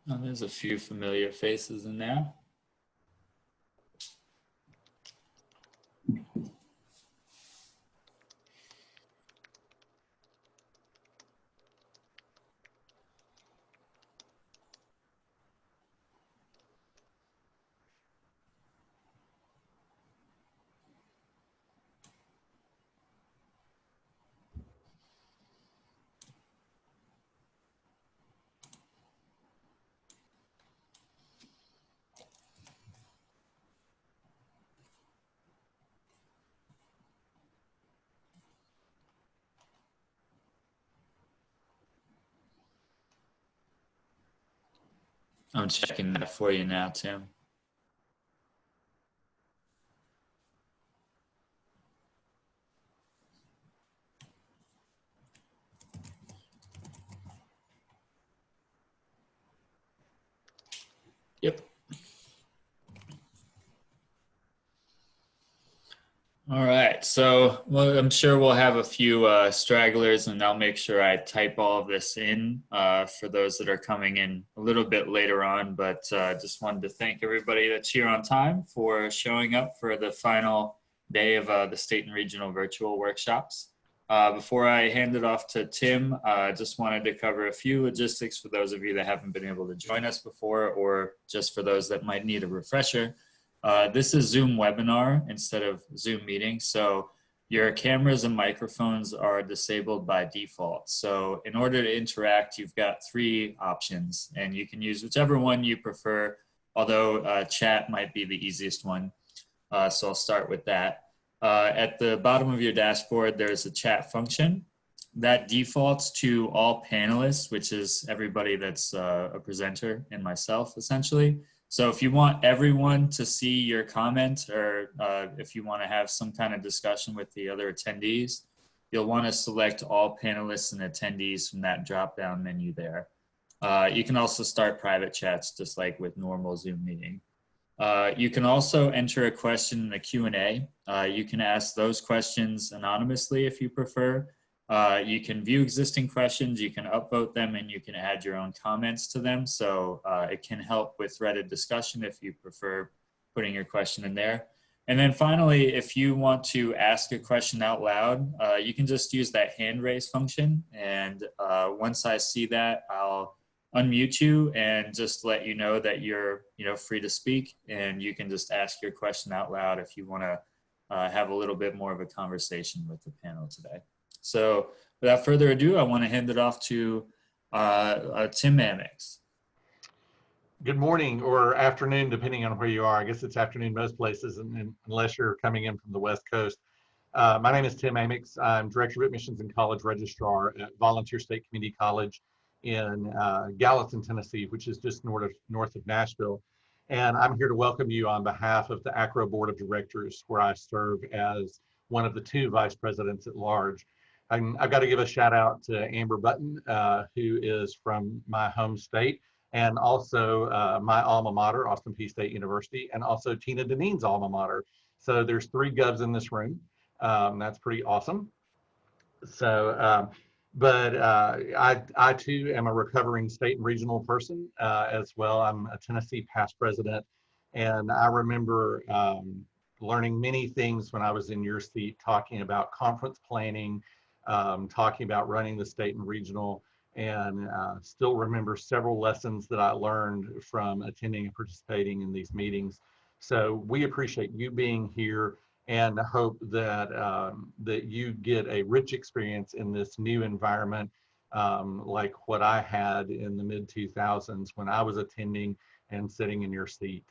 Oh, there's a few familiar faces in there. I'm checking that for you now, Tim. Yep. All right, so well, I'm sure we'll have a few stragglers, and I'll make sure I type all of this in for those that are coming in a little bit later on. But just wanted to thank everybody that's here on time for showing up for the final day of the state and regional virtual workshops. Before I hand it off to Tim, I just wanted to cover a few logistics for those of you that haven't been able to join us before, or just for those that might need a refresher. This is Zoom webinar instead of Zoom meeting. So your cameras and microphones are disabled by default. So in order to interact, you've got three options, and you can use whichever one you prefer, although chat might be the easiest one. So I'll start with that. At the bottom of your dashboard, there's a chat function that defaults to all panelists, which is everybody that's a presenter and myself, essentially. So if you want everyone to see your comment, or if you want to have some kind of discussion with the other attendees, you'll want to select all panelists and attendees from that drop-down menu there. You can also start private chats just like with normal Zoom meeting. You can also enter a question in the Q&A. You can ask those questions anonymously if you prefer. You can view existing questions, you can upvote them, and you can add your own comments to them. So it can help with threaded discussion if you prefer putting your question in there. And then finally, if you want to ask a question out loud, you can just use that hand raise function. And once I see that, I'll unmute you and just let you know that you're free to speak, and you can just ask your question out loud if you want to have a little bit more of a conversation with the panel today. So without further ado, I want to hand it off to Tim Amix. Good morning or afternoon, depending on where you are. I guess it's afternoon most places, and unless you're coming in from the West Coast. My name is Tim Amix. I'm Director of Admissions and College Registrar at Volunteer State Community College in Gallatin, Tennessee, which is just north of Nashville. And I'm here to welcome you on behalf of the AACRAO Board of Directors, where I serve as one of the two vice presidents at large. I've got to give a shout out to Amber Button, who is from my home state, and also my alma mater, Austin Peay State University, and also Tina Dineen's alma mater. So there's three Govs in this room. That's pretty awesome. So, I too am a recovering state and regional person as well. I'm a Tennessee past president, and I remember learning many things when I was in your seat, talking about conference planning, talking about running the state and regional, and still remember several lessons that I learned from attending and participating in these meetings. So we appreciate you being here, and hope that that you get a rich experience in this new environment, like what I had in the mid-2000s when I was attending and sitting in your seat.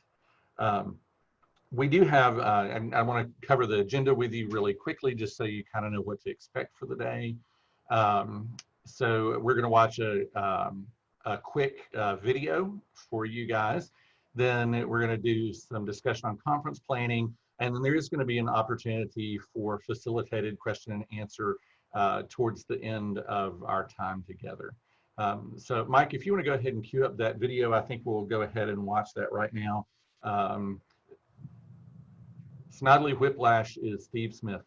We do have, and I want to cover the agenda with you really quickly, just so you kind of know what to expect for the day. So we're going to watch a quick video for you guys. Then we're going to do some discussion on conference planning, and then there is going to be an opportunity for facilitated question and answer towards the end of our time together. So Mike, if you want to go ahead and cue up that video, I think we'll go ahead and watch that right now. Snidely Whiplash is Steve Smith.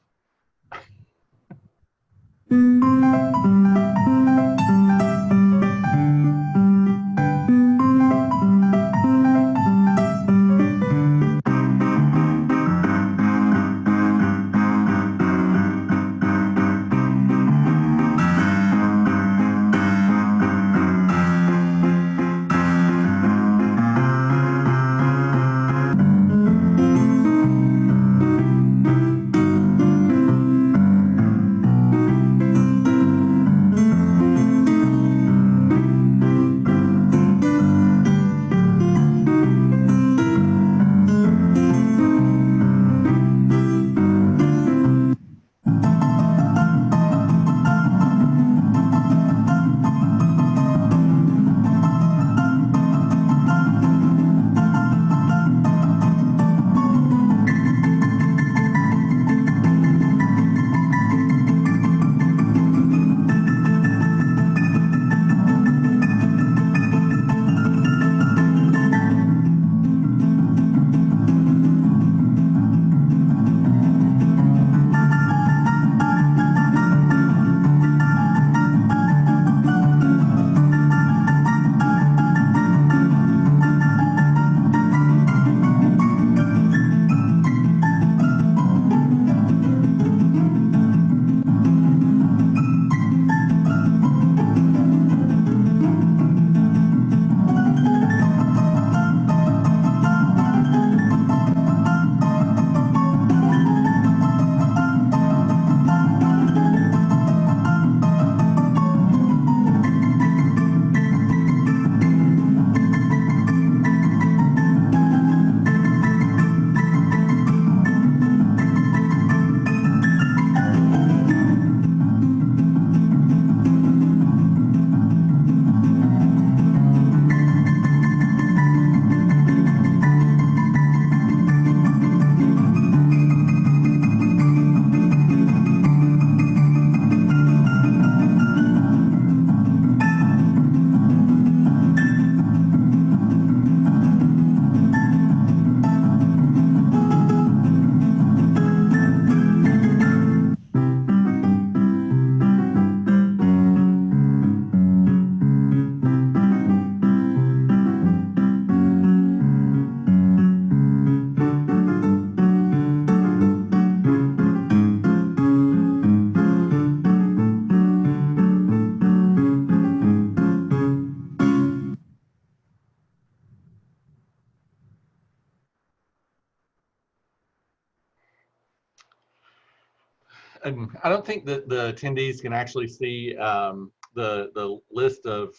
I don't think that the attendees can actually see the list of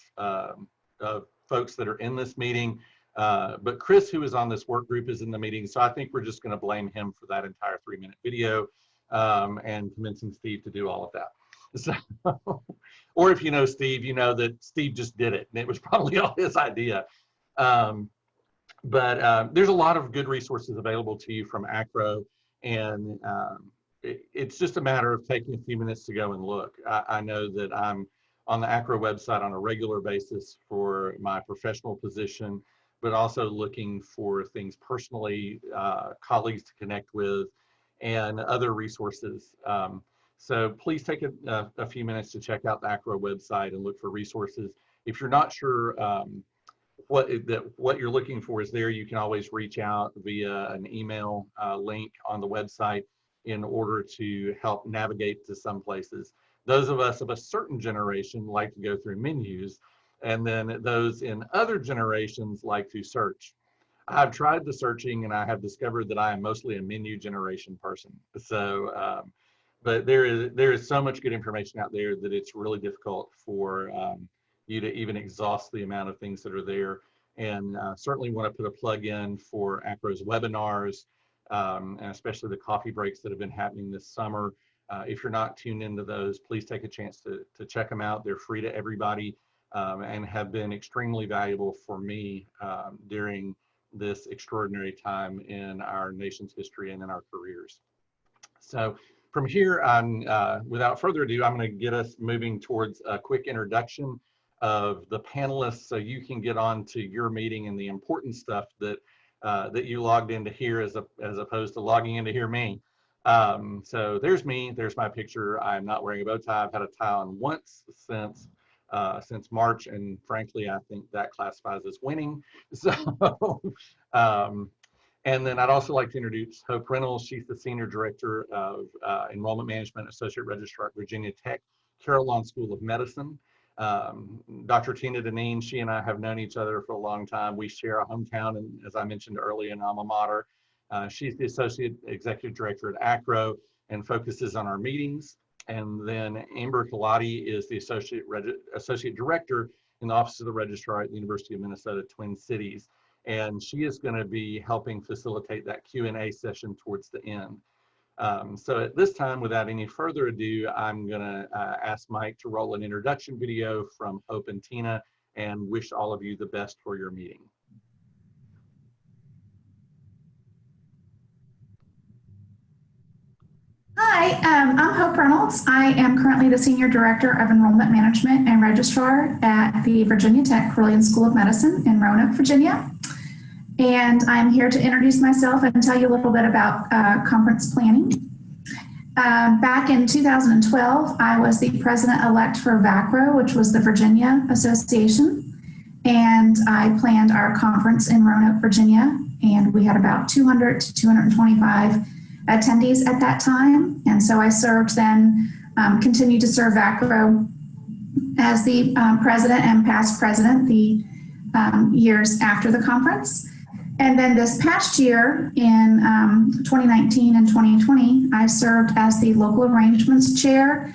folks that are in this meeting, but Chris, who is on this work group, is in the meeting, so I think we're just going to blame him for that entire 3-minute video and convincing Steve to do all of that. So, or if you know Steve, you know that Steve just did it, and it was probably all his idea. But there's a lot of good resources available to you from AACRAO, and it's just a matter of taking a few minutes to go and look. I know that I'm on the AACRAO website on a regular basis for my professional position, but also looking for things personally, colleagues to connect with, and other resources. So please take a few minutes to check out the AACRAO website and look for resources. If you're not sure what you're looking for is there, you can always reach out via an email link on the website in order to help navigate to some places. Those of us of a certain generation like to go through menus, and then those in other generations like to search. I've tried the searching, and I have discovered that I am mostly a menu generation person. So, but there is so much good information out there that it's really difficult for you to even exhaust the amount of things that are there. And certainly want to put a plug in for AACRAO's webinars, and especially the coffee breaks that have been happening this summer. If you're not tuned into those, please take a chance to check them out. They're free to everybody, and have been extremely valuable for me during this extraordinary time in our nation's history and in our careers. So from here on, without further ado, I'm going to get us moving towards a quick introduction of the panelists, so you can get on to your meeting and the important stuff that that you logged in to hear, as opposed to logging in to hear me. So there's me, there's my picture. I'm not wearing a bow tie. I've had a tie on once since March, and frankly, I think that classifies as winning. So, and then I'd also like to introduce Hope Reynolds. She's the Senior Director of Enrollment Management, Associate Registrar at Virginia Tech Carillon School of Medicine. Dr. Tina Dineen, she and I have known each other for a long time. We share a hometown, and as I mentioned earlier, an alma mater. She's the Associate Executive Director at AACRAO and focuses on our meetings. And then Amber Kalati is the Associate Director in the Office of the Registrar at the University of Minnesota Twin Cities. And she is going to be helping facilitate that Q&A session towards the end. So at this time, without any further ado, I'm going to ask Mike to roll an introduction video from Hope and Tina, and wish all of you the best for your meeting. Hi, I'm Hope Reynolds. I am currently the Senior Director of Enrollment Management and Registrar at the Virginia Tech Carillon School of Medicine in Roanoke, Virginia. And I'm here to introduce myself and tell you a little bit about conference planning. Back in 2012, I was the president-elect for Vacro, which was the Virginia Association. And I planned our conference in Roanoke, Virginia. And we had about 200 to 225 attendees at that time. And so I served then, continued to serve Vacro as the president and past president the years after the conference. And then this past year in 2019 and 2020, I served as the local arrangements chair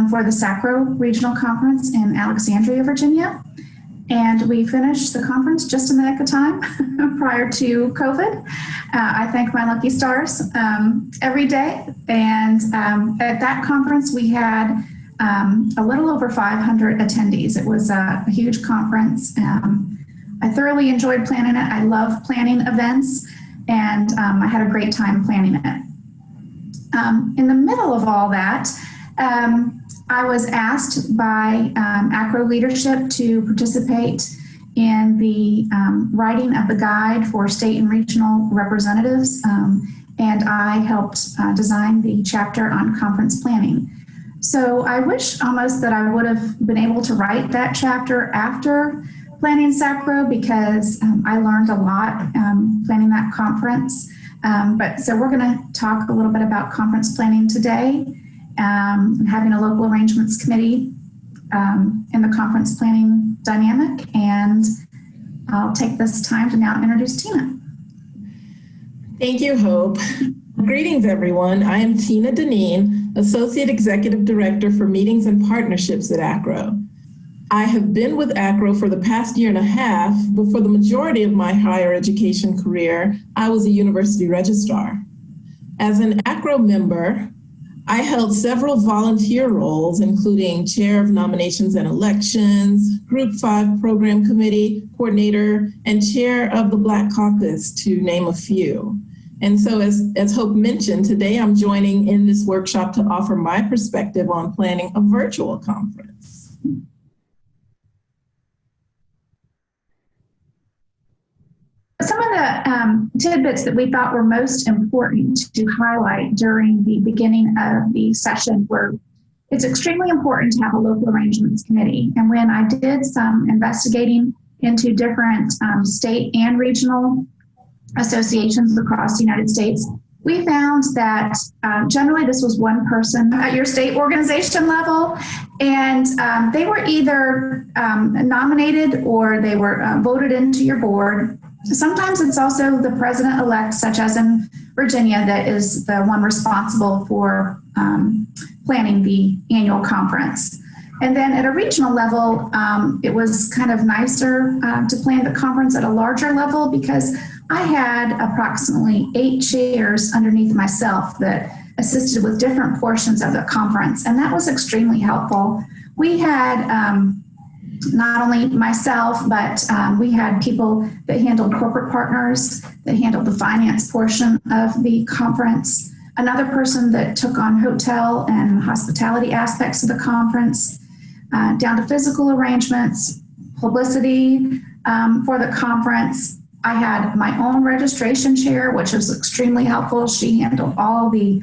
for the AACRAO Regional Conference in Alexandria, Virginia. And we finished the conference just in the nick of time prior to COVID. I thank my lucky stars every day. And at that conference, we had a little over 500 attendees. It was a huge conference. I thoroughly enjoyed planning it. I love planning events, and I had a great time planning it. In the middle of all that, I was asked by AACRAO leadership to participate in the writing of the guide for state and regional representatives, and I helped design the chapter on conference planning. So I wish almost that I would have been able to write that chapter after planning AACRAO, because I learned a lot planning that conference. So we're going to talk a little bit about conference planning today, and having a local arrangements committee in the conference planning dynamic. And I'll take this time to now introduce Tina. Thank you, Hope. Greetings, everyone. I am Tina Dineen, Associate Executive Director for Meetings and Partnerships at AACRAO. I have been with AACRAO for the past year and a half, but for the majority of my higher education career, I was a university registrar. As an AACRAO member, I held several volunteer roles, including Chair of Nominations and Elections, Group 5 Program Committee Coordinator, and Chair of the Black Caucus, to name a few. And so as Hope mentioned, today I'm joining in this workshop to offer my perspective on planning a virtual conference. Some of the tidbits that we thought were most important to highlight during the beginning of the session were, it's extremely important to have a local arrangements committee. And when I did some investigating into different state and regional associations across the United States, we found that generally this was one person at your state organization level, and they were either nominated or they were voted into your board. Sometimes it's also the president-elect, such as in Virginia, that is the one responsible for planning the annual conference. And then at a regional level, it was kind of nicer to plan the conference at a larger level because I had approximately 8 chairs underneath myself that assisted with different portions of the conference, and that was extremely helpful. We had not only myself, but we had people that handled corporate partners, that handled the finance portion of the conference, another person that took on hotel and hospitality aspects of the conference, down to physical arrangements, publicity for the conference. I had my own registration chair, which was extremely helpful. She handled all the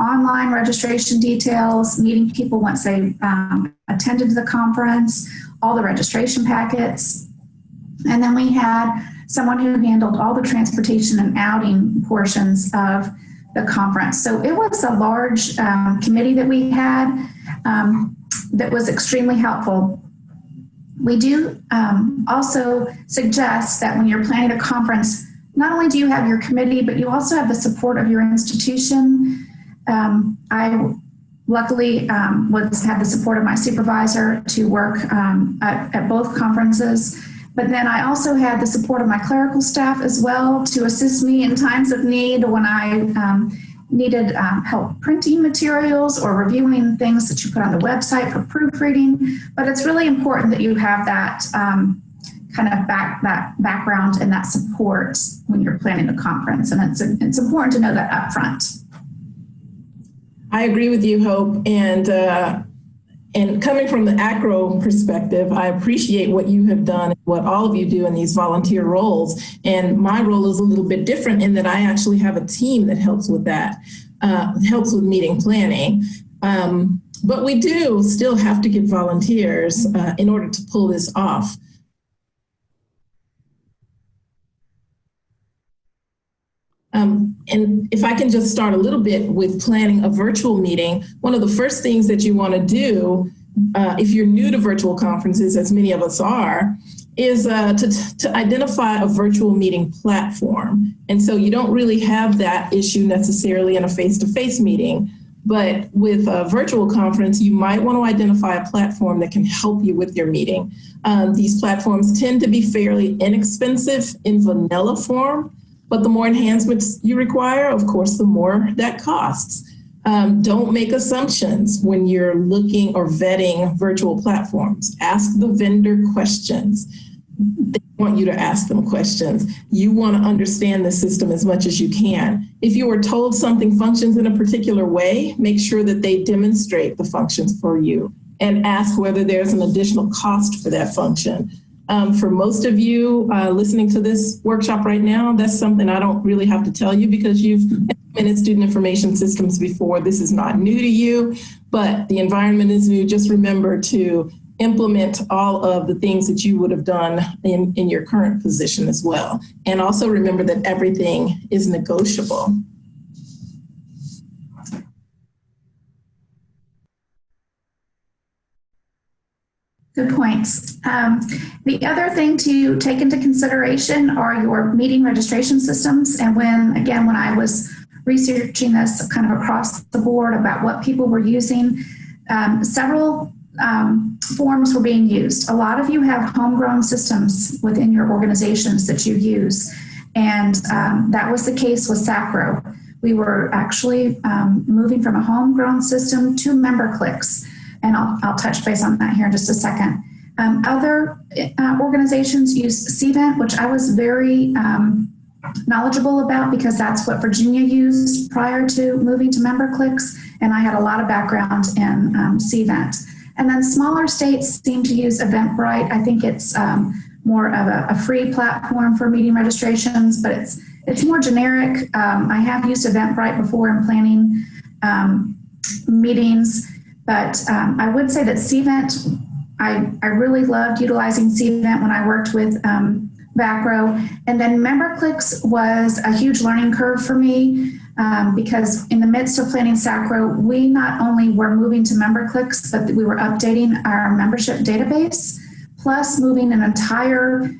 online registration details, meeting people once they attended the conference, all the registration packets. And then we had someone who handled all the transportation and outing portions of the conference. So it was a large committee that we had that was extremely helpful. We do also suggest that when you're planning a conference, not only do you have your committee, but you also have the support of your institution. I luckily had the support of my supervisor to work at both conferences, but then I also had the support of my clerical staff as well to assist me in times of need when I needed help printing materials or reviewing things that you put on the website for proofreading. But it's really important that you have that kind of background and that support when you're planning a conference, and it's important to know that up front. I agree with you, Hope, and coming from the AACRAO perspective, I appreciate what you have done and what all of you do in these volunteer roles. And my role is a little bit different in that I actually have a team that helps with that, helps with meeting planning. But we do still have to get volunteers in order to pull this off. And if I can just start a little bit with planning a virtual meeting, one of the first things that you want to do if you're new to virtual conferences, as many of us are, is to identify a virtual meeting platform. And so you don't really have that issue necessarily in a face-to-face meeting, but with a virtual conference, you might want to identify a platform that can help you with your meeting. These platforms tend to be fairly inexpensive in vanilla form, but the more enhancements you require, of course, the more that costs. Don't make assumptions when you're looking or vetting virtual platforms. Ask the vendor questions. They want you to ask them questions. You want to understand the system as much as you can. If you were told something functions in a particular way, make sure that they demonstrate the functions for you and ask whether there's an additional cost for that function. For most of you listening to this workshop right now, that's something I don't really have to tell you because you've been in student information systems before. This is not new to you, but the environment is new. Just remember to implement all of the things that you would have done in your current position as well. And also remember that everything is negotiable. Good points. The other thing to take into consideration are your meeting registration systems. And when I was researching this kind of across the board about what people were using, several forms were being used. A lot of you have homegrown systems within your organizations that you use, and that was the case with SACRO. We were actually moving from a homegrown system to MemberClicks, and I'll touch base on that here in just a second. Other organizations use CVent, which I was very knowledgeable about because that's what Virginia used prior to moving to MemberClicks, and I had a lot of background in CVent. And then smaller states seem to use Eventbrite. I think it's more of a free platform for meeting registrations, but it's more generic. I have used Eventbrite before in planning meetings, but I would say that CVent, I really loved utilizing CVent when I worked with Vacro. And then MemberClicks was a huge learning curve for me because in the midst of planning SACRO, we not only were moving to MemberClicks, but we were updating our membership database, plus moving an entire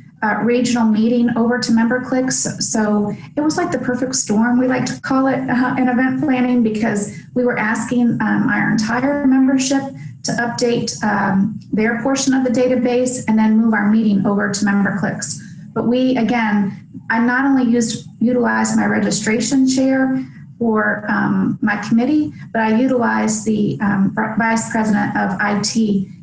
regional meeting over to MemberClicks. So it was like the perfect storm, we like to call it in event planning, because we were asking our entire membership to update their portion of the database and then move our meeting over to MemberClicks. But I not only utilized my registration chair for my committee, but I utilized the vice president of IT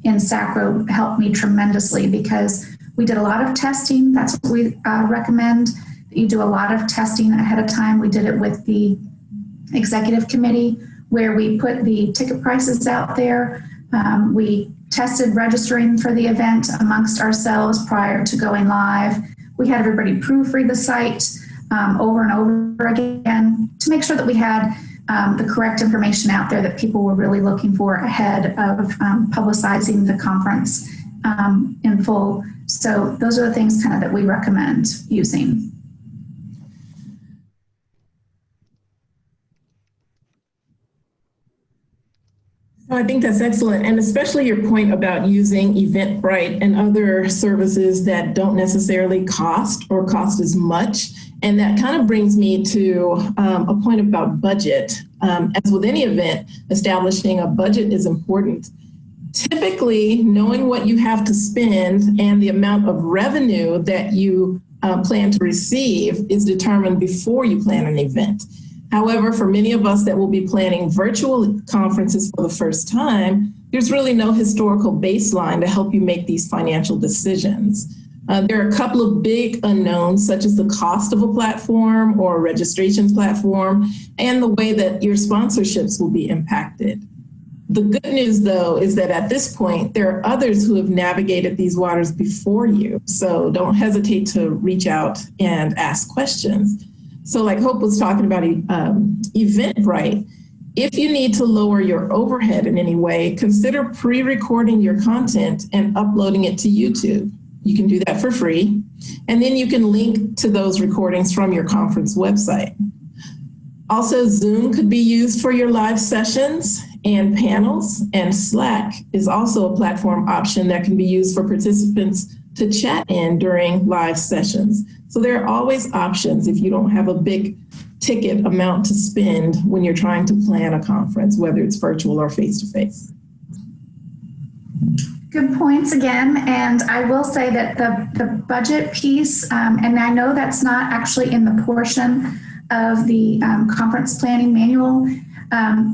in SACRO helped me tremendously because we did a lot of testing. That's what we recommend. You do a lot of testing ahead of time. We did it with the executive committee where we put the ticket prices out there. We tested registering for the event amongst ourselves prior to going live. We had everybody proofread the site over and over again to make sure that we had the correct information out there that people were really looking for ahead of publicizing the conference in full. So those are the things kind of that we recommend using. I think that's excellent, and especially your point about using Eventbrite and other services that don't necessarily cost or cost as much. And that kind of brings me to a point about budget. As with any event, establishing a budget is important. Typically, knowing what you have to spend and the amount of revenue that you plan to receive is determined before you plan an event. However, for many of us that will be planning virtual conferences for the first time, there's really no historical baseline to help you make these financial decisions. There are a couple of big unknowns, such as the cost of a platform or a registrations platform, and the way that your sponsorships will be impacted. The good news, though, is that at this point, there are others who have navigated these waters before you. So don't hesitate to reach out and ask questions. So like Hope was talking about Eventbrite, if you need to lower your overhead in any way, consider pre-recording your content and uploading it to YouTube. You can do that for free. And then you can link to those recordings from your conference website. Also, Zoom could be used for your live sessions and panels, and Slack is also a platform option that can be used for participants to chat in during live sessions. So there are always options if you don't have a big ticket amount to spend when you're trying to plan a conference, whether it's virtual or face-to-face. Good points again, and I will say that the budget piece, and I know that's not actually in the portion of the conference planning manual,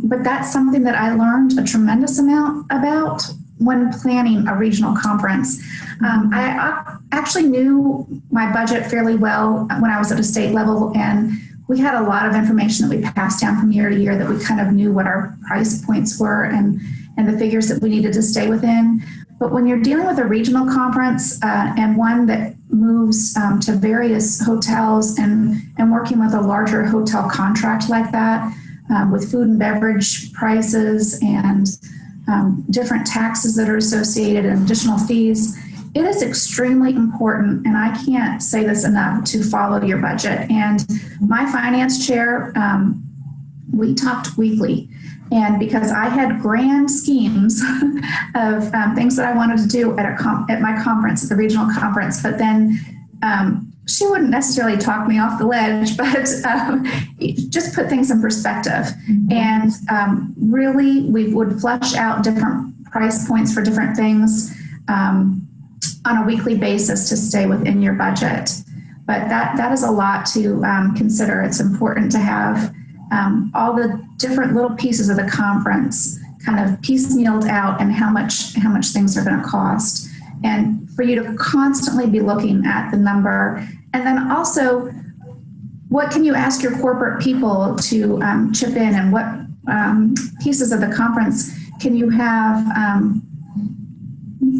but that's something that I learned a tremendous amount about when planning a regional conference. I actually knew my budget fairly well when I was at a state level, and we had a lot of information that we passed down from year to year that we kind of knew what our price points were and the figures that we needed to stay within. But when you're dealing with a regional conference and one that moves to various hotels and working with a larger hotel contract like that, with food and beverage prices and different taxes that are associated and additional fees, it is extremely important, and I can't say this enough, to follow your budget. And my finance chair, we talked weekly. And because I had grand schemes of things that I wanted to do at my conference, at the regional conference, but then she wouldn't necessarily talk me off the ledge, but just put things in perspective. And really, we would flush out different price points for different things on a weekly basis to stay within your budget. But that is a lot to consider. It's important to have all the different little pieces of the conference kind of piecemealed out and how much things are going to cost. And for you to constantly be looking at the number. And then also, what can you ask your corporate people to chip in, and what pieces of the conference can you have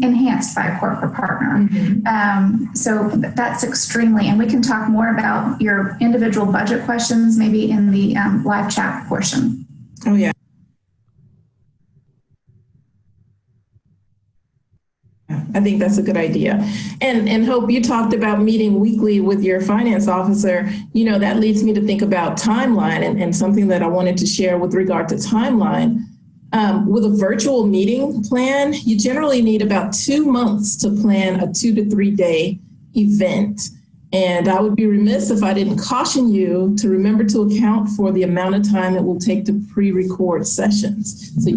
enhanced by a corporate partner? So that's extremely, and we can talk more about your individual budget questions maybe in the live chat portion. Oh, yeah. I think that's a good idea. And Hope, you talked about meeting weekly with your finance officer. You know, that leads me to think about timeline, and something that I wanted to share with regard to timeline. With a virtual meeting plan, you generally need about 2 months to plan a 2 to 3 day event. And I would be remiss if I didn't caution you to remember to account for the amount of time it will take to pre-record sessions. So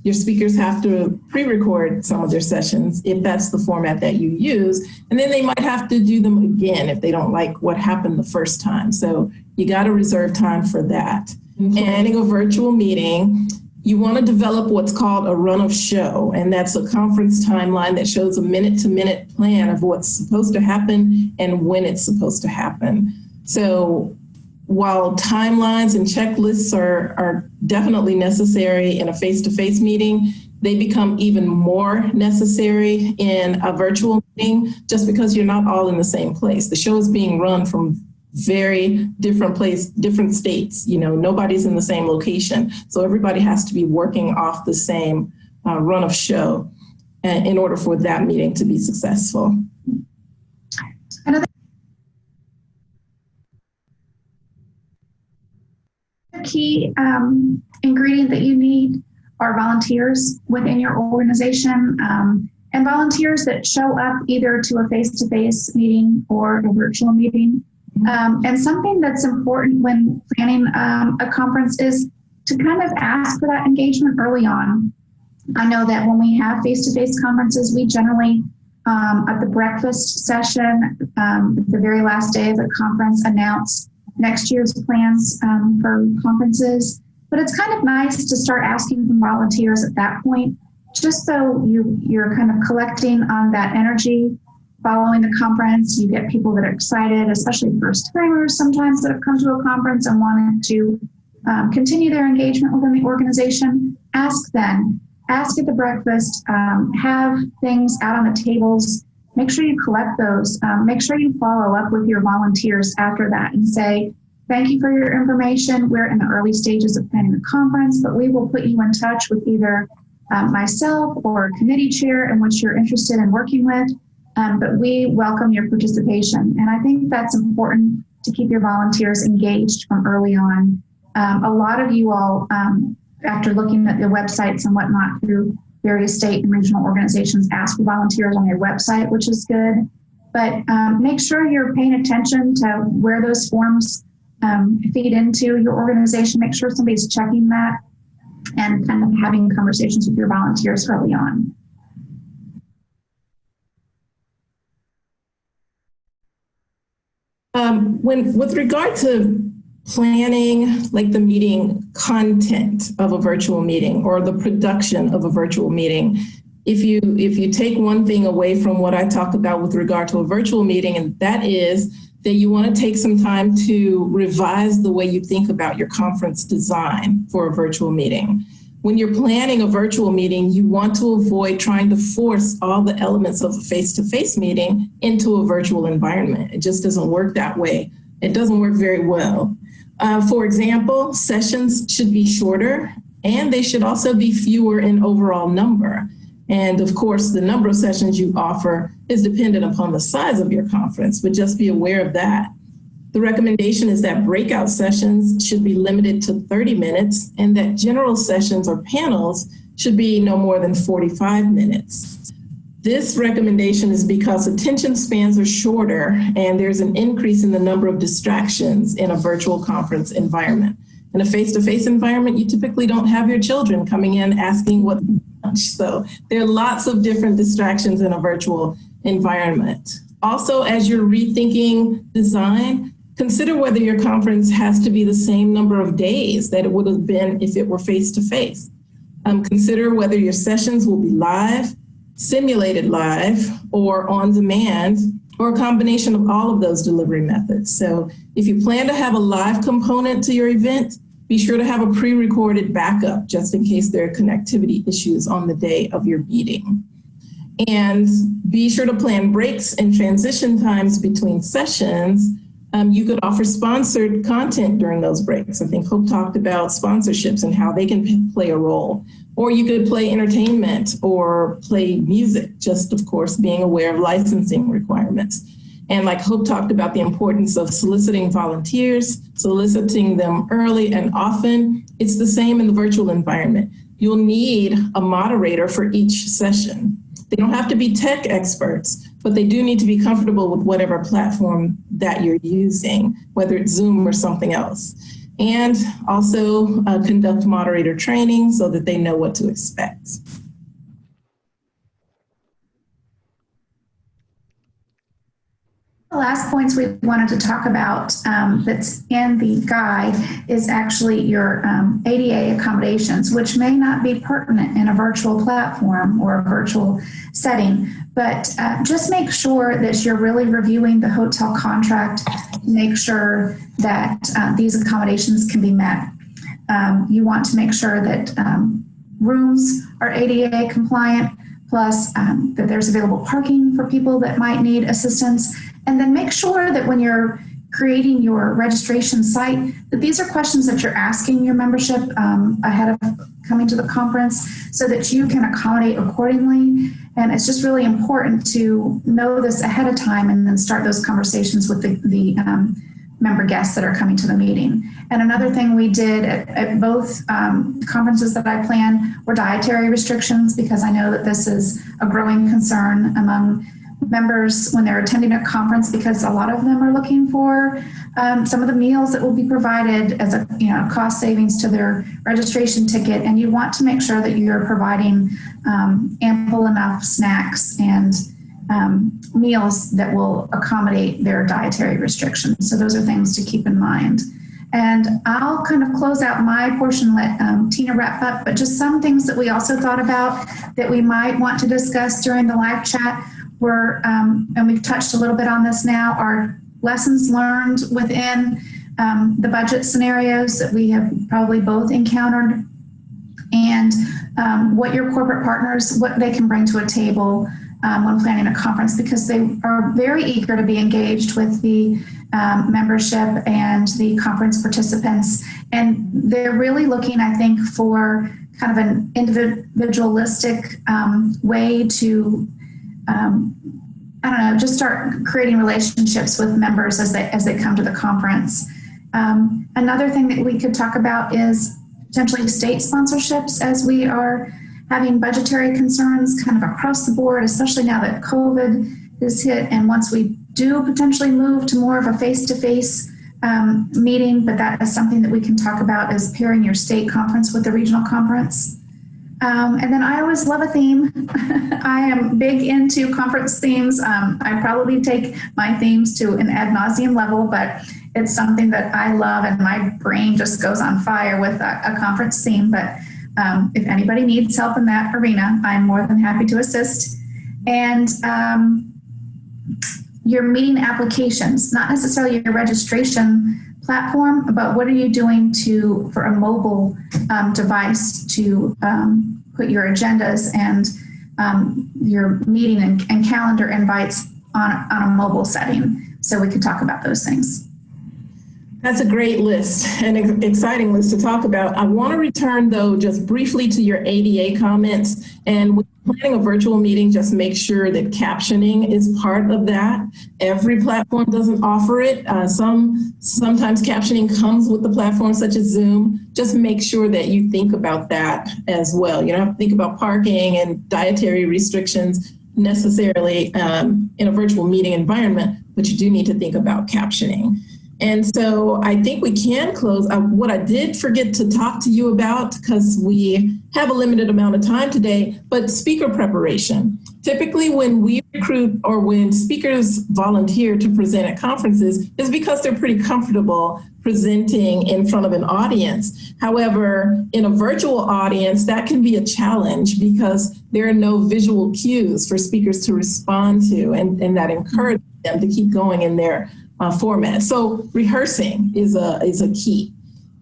your speakers have to pre-record some of their sessions if that's the format that you use, and then they might have to do them again if they don't like what happened the first time. So you got to reserve time for that. Planning a virtual meeting, you want to develop what's called a run of show, and that's a conference timeline that shows a minute-to-minute plan of what's supposed to happen and when it's supposed to happen. So while timelines and checklists are definitely necessary in a face-to-face meeting, they become even more necessary in a virtual meeting just because you're not all in the same place. The show is being run from very different states. You know, nobody's in the same location. So everybody has to be working off the same run of show in order for that meeting to be successful. Key ingredient that you need are volunteers within your organization, and volunteers that show up either to a face-to-face meeting or a virtual meeting. And something that's important when planning a conference is to kind of ask for that engagement early on. I know that when we have face-to-face conferences, we generally, at the breakfast session, the very last day of the conference, announce next year's plans for conferences. But it's kind of nice to start asking from volunteers at that point, just so you're kind of collecting on that energy following the conference. You get people that are excited, especially first timers sometimes that have come to a conference and wanted to continue their engagement within the organization. Ask then, ask at the breakfast, have things out on the tables. Make sure you collect those. Make sure you follow up with your volunteers after that and say, thank you for your information. We're in the early stages of planning the conference, but we will put you in touch with either myself or a committee chair in which you're interested in working with. But we welcome your participation. And I think that's important to keep your volunteers engaged from early on. A lot of you all, after looking at the websites and whatnot through various state and regional organizations, ask for volunteers on their website, which is good. But make sure you're paying attention to where those forms feed into your organization. Make sure somebody's checking that and kind of having conversations with your volunteers early on. With regard to planning, like the meeting content of a virtual meeting or the production of a virtual meeting, if you take one thing away from what I talk about with regard to a virtual meeting, and that is that you want to take some time to revise the way you think about your conference design for a virtual meeting. When you're planning a virtual meeting, you want to avoid trying to force all the elements of a face-to-face meeting into a virtual environment. It just doesn't work that way. It doesn't work very well. For example, sessions should be shorter, and they should also be fewer in overall number. And of course, the number of sessions you offer is dependent upon the size of your conference, but just be aware of that. The recommendation is that breakout sessions should be limited to 30 minutes and that general sessions or panels should be no more than 45 minutes. This recommendation is because attention spans are shorter and there's an increase in the number of distractions in a virtual conference environment. In a face-to-face environment, you typically don't have your children coming in asking what lunch. So there are lots of different distractions in a virtual environment. Also, as you're rethinking design, consider whether your conference has to be the same number of days that it would have been if it were face-to-face. Consider whether your sessions will be live, simulated live, or on demand, or a combination of all of those delivery methods. So if you plan to have a live component to your event, be sure to have a pre-recorded backup just in case there are connectivity issues on the day of your meeting. And be sure to plan breaks and transition times between sessions. You could offer sponsored content during those breaks. I think Hope talked about sponsorships and how they can play a role. Or you could play entertainment or play music, just of course being aware of licensing requirements. And like Hope talked about the importance of soliciting volunteers, soliciting them early and often. It's the same in the virtual environment. You'll need a moderator for each session. They don't have to be tech experts, but they do need to be comfortable with whatever platform that you're using, whether it's Zoom or something else. And also conduct moderator training so that they know what to expect. The last points we wanted to talk about that's in the guide is actually your ADA accommodations, which may not be pertinent in a virtual platform or a virtual setting, but just make sure that you're really reviewing the hotel contract to make sure that these accommodations can be met. You want to make sure that rooms are ADA compliant, plus that there's available parking for people that might need assistance. And then make sure that when you're creating your registration site, that these are questions that you're asking your membership ahead of coming to the conference so that you can accommodate accordingly. And it's just really important to know this ahead of time and then start those conversations with the member guests that are coming to the meeting. And another thing we did at both conferences that I planned were dietary restrictions, because I know that this is a growing concern among members when they're attending a conference, because a lot of them are looking for some of the meals that will be provided as a cost savings to their registration ticket, and you want to make sure that you're providing ample enough snacks and meals that will accommodate their dietary restrictions. So those are things to keep in mind. And I'll kind of close out my portion, let Tina wrap up, but just some things that we also thought about that we might want to discuss during the live chat were, and we've touched a little bit on this now, are lessons learned within the budget scenarios that we have probably both encountered, and what your corporate partners, what they can bring to a table when planning a conference, because they are very eager to be engaged with the membership and the conference participants. And they're really looking, I think, for kind of an individualistic way to just start creating relationships with members as they come to the conference. Another thing that we could talk about is potentially state sponsorships, as we are having budgetary concerns kind of across the board, especially now that COVID has hit. And once we do potentially move to more of a face-to-face meeting, but that is something that we can talk about, is pairing your state conference with the regional conference. And then I always love a theme. I am big into conference themes. I probably take my themes to an ad nauseum level, but it's something that I love, and my brain just goes on fire with a conference theme. But if anybody needs help in that arena, I'm more than happy to assist. And your meeting applications, not necessarily your registration platform, but what are you doing for a mobile device to put your agendas and your meeting and calendar invites on a mobile setting? So we could talk about those things. That's a great list, an exciting list to talk about. I want to return, though, just briefly to your ADA comments. And when planning a virtual meeting, just make sure that captioning is part of that. Every platform doesn't offer it. Sometimes captioning comes with the platform, such as Zoom. Just make sure that you think about that as well. You don't have to think about parking and dietary restrictions. necessarily in a virtual meeting environment, but you do need to think about captioning. And so I think we can close. What I did forget to talk to you about, because we have a limited amount of time today, but speaker preparation. Typically when we recruit or when speakers volunteer to present at conferences is because they're pretty comfortable presenting in front of an audience. However, in a virtual audience, that can be a challenge because there are no visual cues for speakers to respond to, and that encourages them to keep going in their format. So rehearsing is a key.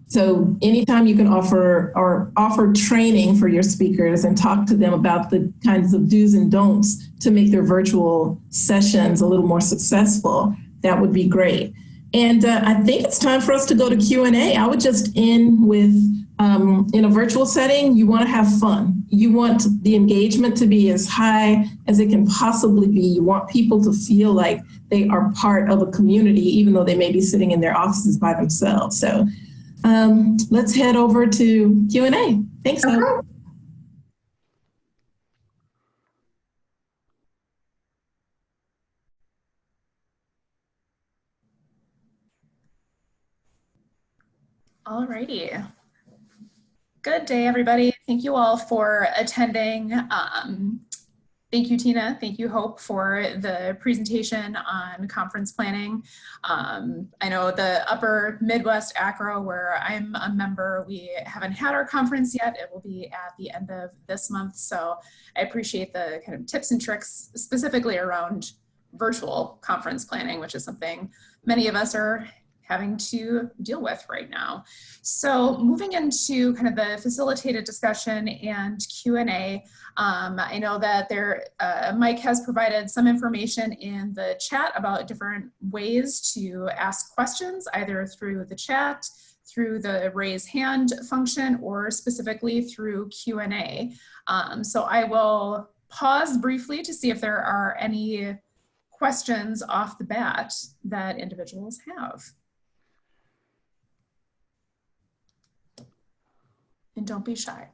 So anytime you can offer training for your speakers and talk to them about the kinds of do's and don'ts to make their virtual sessions a little more successful, that would be great. And I think it's time for us to go to Q&A. I would just end with, in a virtual setting, you want to have fun. You want the engagement to be as high as it can possibly be. You want people to feel like they are part of a community, even though they may be sitting in their offices by themselves. So let's head over to Q&A. Thanks, Okay. Hope. Alrighty. Good day, everybody. Thank you all for attending. Thank you, Tina. Thank you, Hope, for the presentation on conference planning. I know the Upper Midwest AACRAO, where I'm a member, we haven't had our conference yet. It will be at the end of this month. So I appreciate the kind of tips and tricks specifically around virtual conference planning, which is something many of us are having to deal with right now. So moving into kind of the facilitated discussion and Q&A, I know that Mike has provided some information in the chat about different ways to ask questions, either through the chat, through the raise hand function, or specifically through Q&A. So I will pause briefly to see if there are any questions off the bat that individuals have. And don't be shy.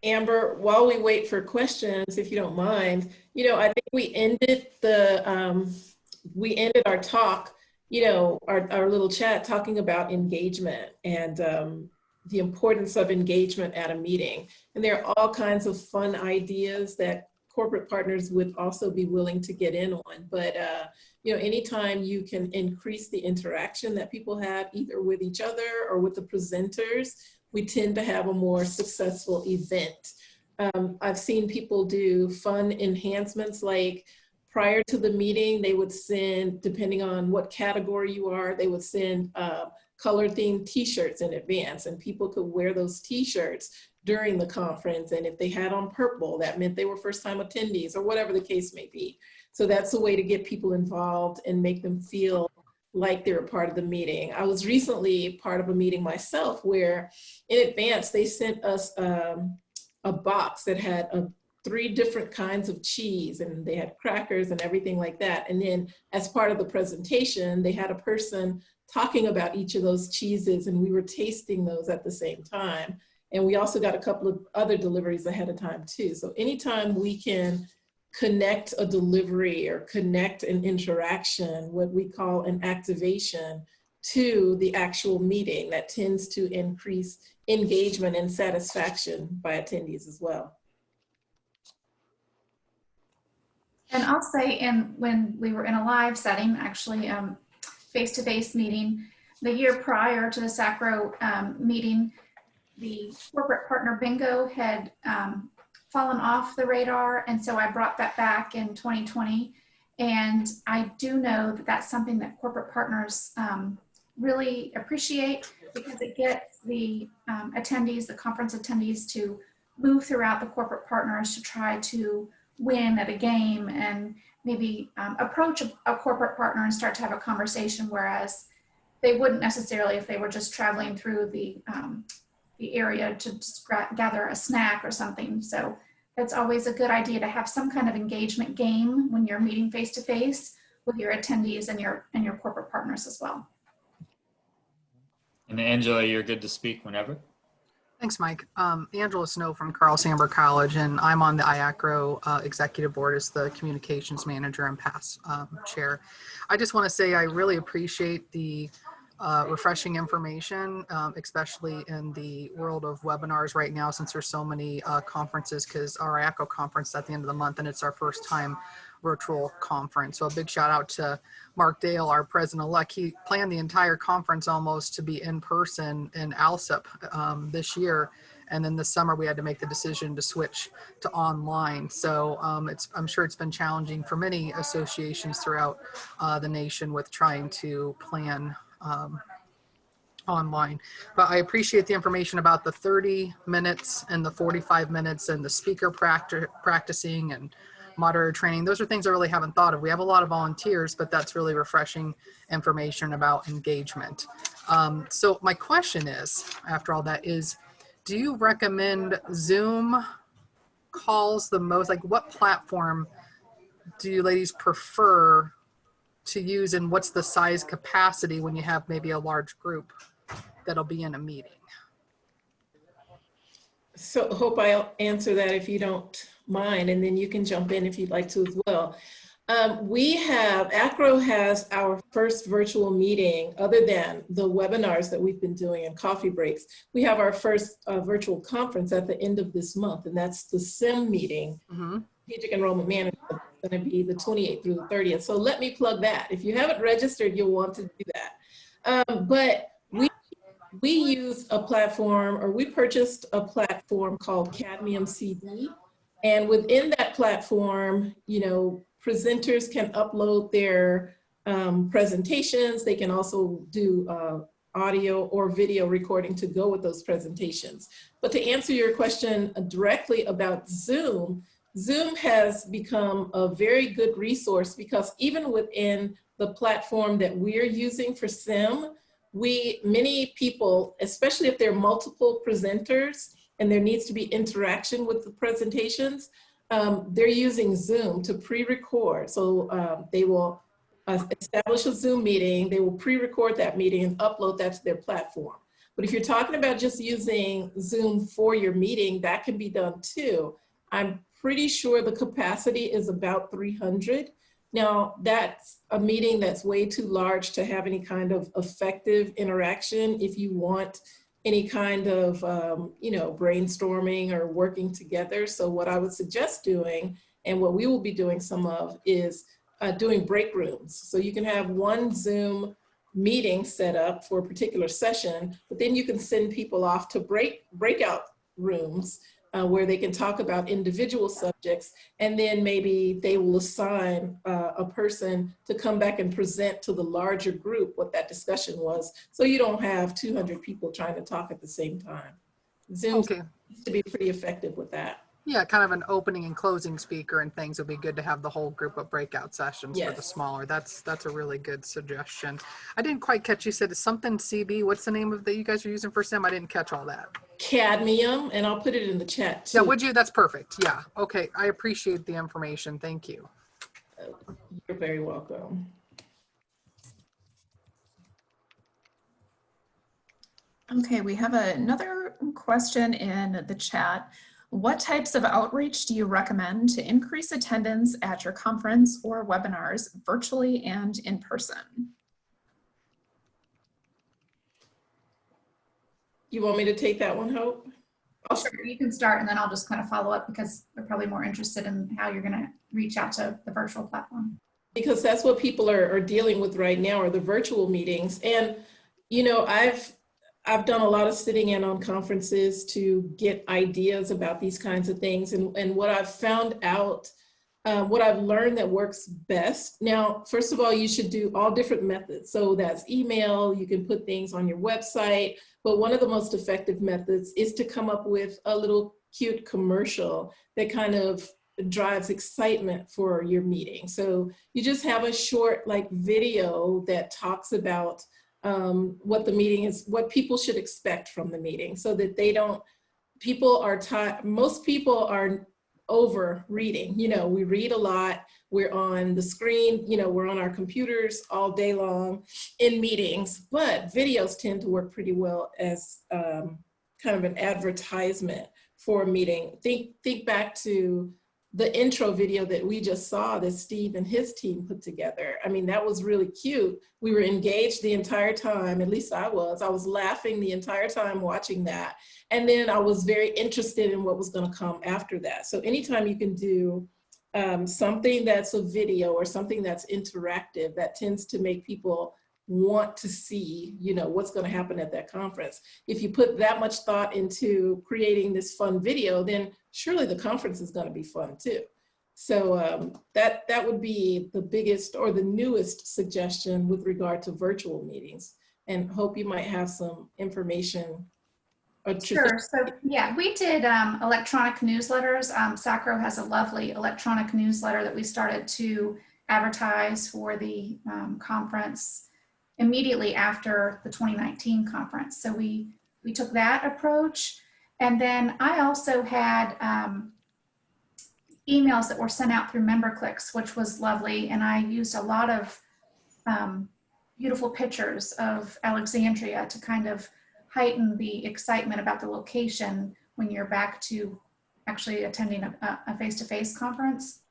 Amber, while we wait for questions, if you don't mind, I think we ended our talk, our little chat talking about engagement and the importance of engagement at a meeting. And there are all kinds of fun ideas that corporate partners would also be willing to get in on. But, anytime you can increase the interaction that people have either with each other or with the presenters, we tend to have a more successful event. I've seen people do fun enhancements, like prior to the meeting, they would send, depending on what category you are, they would send color themed t-shirts in advance, and people could wear those t-shirts during the conference. And if they had on purple, that meant they were first time attendees, or whatever the case may be. So that's a way to get people involved and make them feel like they're a part of the meeting. I was recently part of a meeting myself where in advance they sent us a box that had 3 different kinds of cheese, and they had crackers and everything like that. And then as part of the presentation, they had a person talking about each of those cheeses, and we were tasting those at the same time. And we also got a couple of other deliveries ahead of time too. So anytime we can connect a delivery or connect an interaction, what we call an activation, to the actual meeting, that tends to increase engagement and satisfaction by attendees as well. And I'll say, when we were in a live setting, actually face-to-face meeting, the year prior to the AACRAO meeting, the corporate partner bingo had fallen off the radar. And so I brought that back in 2020. And I do know that that's something that corporate partners really appreciate, because it gets the attendees, the conference attendees, to move throughout the corporate partners to try to win at a game, and maybe approach a corporate partner and start to have a conversation, whereas they wouldn't necessarily if they were just traveling through the area to just gather a snack or something. So it's always a good idea to have some kind of engagement game when you're meeting face to face with your attendees and your corporate partners as well. And Angela, you're good to speak whenever. Thanks, Mike. Angela Snow from Carl Sandburg College, and I'm on the AACRAO Executive Board as the Communications Manager and past Chair. I just want to say I really appreciate the refreshing information, especially in the world of webinars right now, since there's so many conferences, because our AACRAO conference is at the end of the month, and it's our first time virtual conference. So a big shout out to Mark Dale, our president-elect. He planned the entire conference almost to be in person in ALSEP this year. And then this summer we had to make the decision to switch to online. So I'm sure it's been challenging for many associations throughout the nation with trying to plan online. But I appreciate the information about the 30 minutes and the 45 minutes and the speaker practicing and moderator training. Those are things I really haven't thought of. We have a lot of volunteers, but that's really refreshing information about engagement. So my question is, after all that, is do you recommend Zoom calls the most? Like, what platform do you ladies prefer to use, and what's the size capacity when you have maybe a large group that'll be in a meeting? So hope I'll answer that if you don't mind, and then you can jump in if you'd like to as well. AACRAO has our first virtual meeting, other than the webinars that we've been doing and coffee breaks. We have our first virtual conference at the end of this month, and that's the SIM meeting. Strategic Enrollment Management is going to be the 28th through the 30th. So let me plug that. If you haven't registered, you'll want to do that. But we use a platform, or we purchased a platform called Cadmium CD. And within that platform, you know, presenters can upload their presentations. They can also do audio or video recording to go with those presentations. But to answer your question directly about Zoom, Zoom has become a very good resource, because even within the platform that we're using for SIM, many people, especially if there are multiple presenters and there needs to be interaction with the presentations, they're using Zoom to pre-record. So they will establish a Zoom meeting, they will pre-record that meeting and upload that to their platform. But if you're talking about just using Zoom for your meeting, that can be done too. I'm pretty sure the capacity is about 300. Now, that's a meeting that's way too large to have any kind of effective interaction if you want any kind of, you know, brainstorming or working together. So what I would suggest doing, and what we will be doing some of, is doing break rooms. So you can have one Zoom meeting set up for a particular session, but then you can send people off to breakout rooms where they can talk about individual subjects, and then maybe they will assign a person to come back and present to the larger group what that discussion was, so you don't have 200 people trying to talk at the same time. Zoom needs to be pretty effective with that. Yeah, kind of an opening and closing speaker and things would be good to have the whole group of breakout sessions for the smaller. That's a really good suggestion. I didn't quite catch, you said something CB. What's the name of that you guys are using for SIM? I didn't catch all that. Cadmium, and I'll put it in the chat too. Yeah, would you? That's perfect. Yeah. Okay. I appreciate the information. Thank you. You're very welcome. Okay, we have another question in the chat. What types of outreach do you recommend to increase attendance at your conference or webinars, virtually and in person? You want me to take that one, Hope? Sure, you can start, and then I'll just kind of follow up, because they're probably more interested in how you're going to reach out to the virtual platform. Because that's what people are dealing with right now, are the virtual meetings. And, you know, I've done a lot of sitting in on conferences to get ideas about these kinds of things. And what I've found out, what I've learned that works best. Now, first of all, you should do all different methods. So that's email, you can put things on your website, but one of the most effective methods is to come up with a little cute commercial that kind of drives excitement for your meeting. So you just have a short video that talks about what the meeting is, what people should expect from the meeting, so that they don't, most people over reading. You know, we read a lot, we're on the screen, you know, we're on our computers all day long in meetings, but videos tend to work pretty well as kind of an advertisement for a meeting. Think back to the intro video that we just saw that Steve and his team put together. I mean, that was really cute. We were engaged the entire time, at least I was laughing the entire time watching that. And then I was very interested in what was gonna come after that. So anytime you can do something that's a video or something that's interactive, that tends to make people want to see, you know, what's going to happen at that conference. If you put that much thought into creating this fun video, then surely the conference is going to be fun too. So that would be the biggest or the newest suggestion with regard to virtual meetings, and hope you might have some information. Sure. So yeah, we did electronic newsletters. AACRAO has a lovely electronic newsletter that we started to advertise for the conference immediately after the 2019 conference. So we took that approach. And then I also had emails that were sent out through MemberClicks, which was lovely. And I used a lot of beautiful pictures of Alexandria to kind of heighten the excitement about the location when you're back to actually attending a face-to-face conference.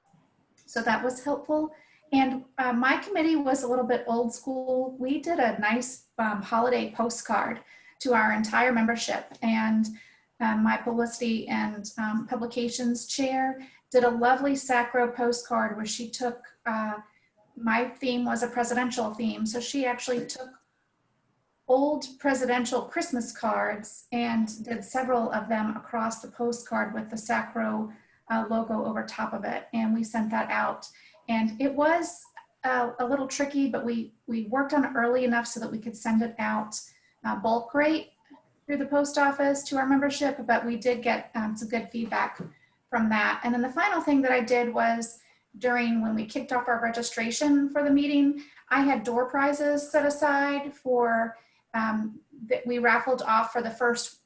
So that was helpful. And my committee was a little bit old school. We did a nice holiday postcard to our entire membership, and my publicity and publications chair did a lovely AACRAO postcard where she took, my theme was a presidential theme, so she actually took old presidential Christmas cards and did several of them across the postcard with the AACRAO logo over top of it, and we sent that out. And it was a little tricky, but we worked on it early enough so that we could send it out bulk rate through the post office to our membership, but we did get some good feedback from that. And then the final thing that I did was when we kicked off our registration for the meeting, I had door prizes set aside for that we raffled off for the first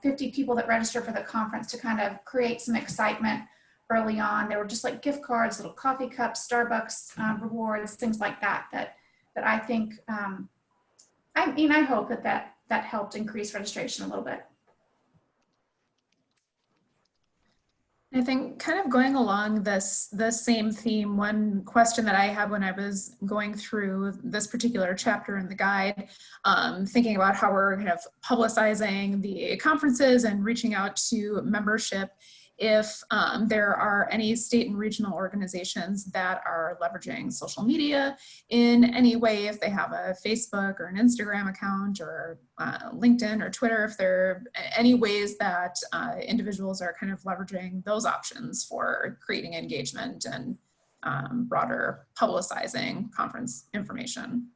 50 people that registered for the conference to kind of create some excitement early on. They were just like gift cards, little coffee cups, Starbucks rewards, things like that I think, I hope that helped increase registration a little bit. I think kind of going along the same theme, one question that I had when I was going through this particular chapter in the guide, thinking about how we're kind of publicizing the conferences and reaching out to membership, if there are any state and regional organizations that are leveraging social media in any way, if they have a Facebook or an Instagram account or LinkedIn or Twitter, if there are any ways that individuals are kind of leveraging those options for creating engagement and broader publicizing conference information.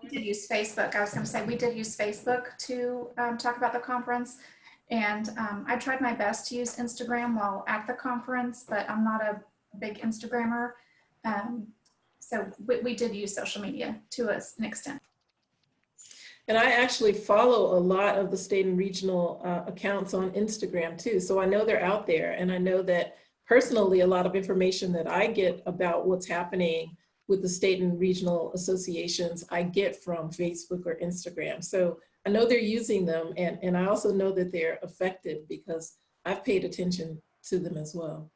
We did use Facebook. I was going to say we did use Facebook to talk about the conference, and I tried my best to use Instagram while at the conference, but I'm not a big Instagrammer. So we did use social media to an extent. And I actually follow a lot of the state and regional accounts on Instagram too. So I know they're out there, and I know that personally a lot of information that I get about what's happening with the state and regional associations, I get from Facebook or Instagram. So I know they're using them, and I also know that they're effective because I've paid attention to them as well.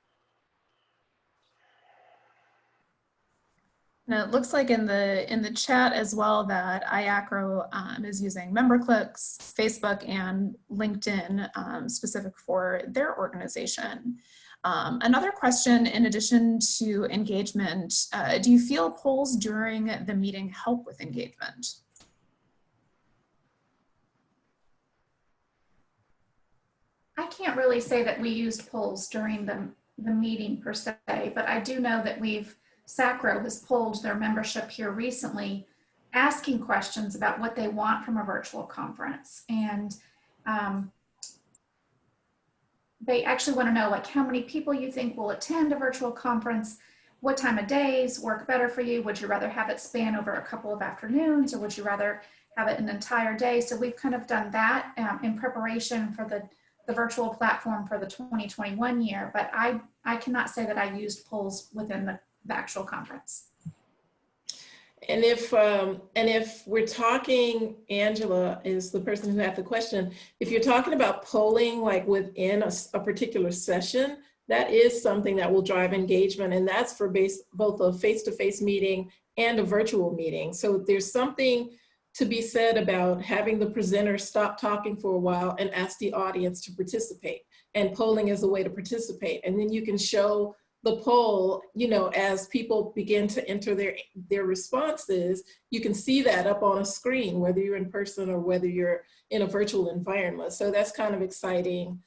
Now it looks like in the chat as well that AACRAO is using MemberClicks, Facebook, and LinkedIn specific for their organization. Another question, in addition to engagement, do you feel polls during the meeting help with engagement? I can't really say that we used polls during the meeting per se, but I do know that AACRAO has polled their membership here recently, asking questions about what they want from a virtual conference. And they actually want to know, like, how many people you think will attend a virtual conference, what time of days work better for you, would you rather have it span over a couple of afternoons, or would you rather have it an entire day? So we've kind of done that in preparation for the the virtual platform for the 2021 year, but I cannot say that I used polls within the actual conference. And if we're talking, Angela is the person who had the question, if you're talking about polling like within a particular session, that is something that will drive engagement, and that's for both a face-to-face meeting and a virtual meeting. So there's something to be said about having the presenter stop talking for a while and ask the audience to participate. And polling is a way to participate. And then you can show the poll, you know, as people begin to enter their responses, you can see that up on a screen, whether you're in person or whether you're in a virtual environment. So that's kind of exciting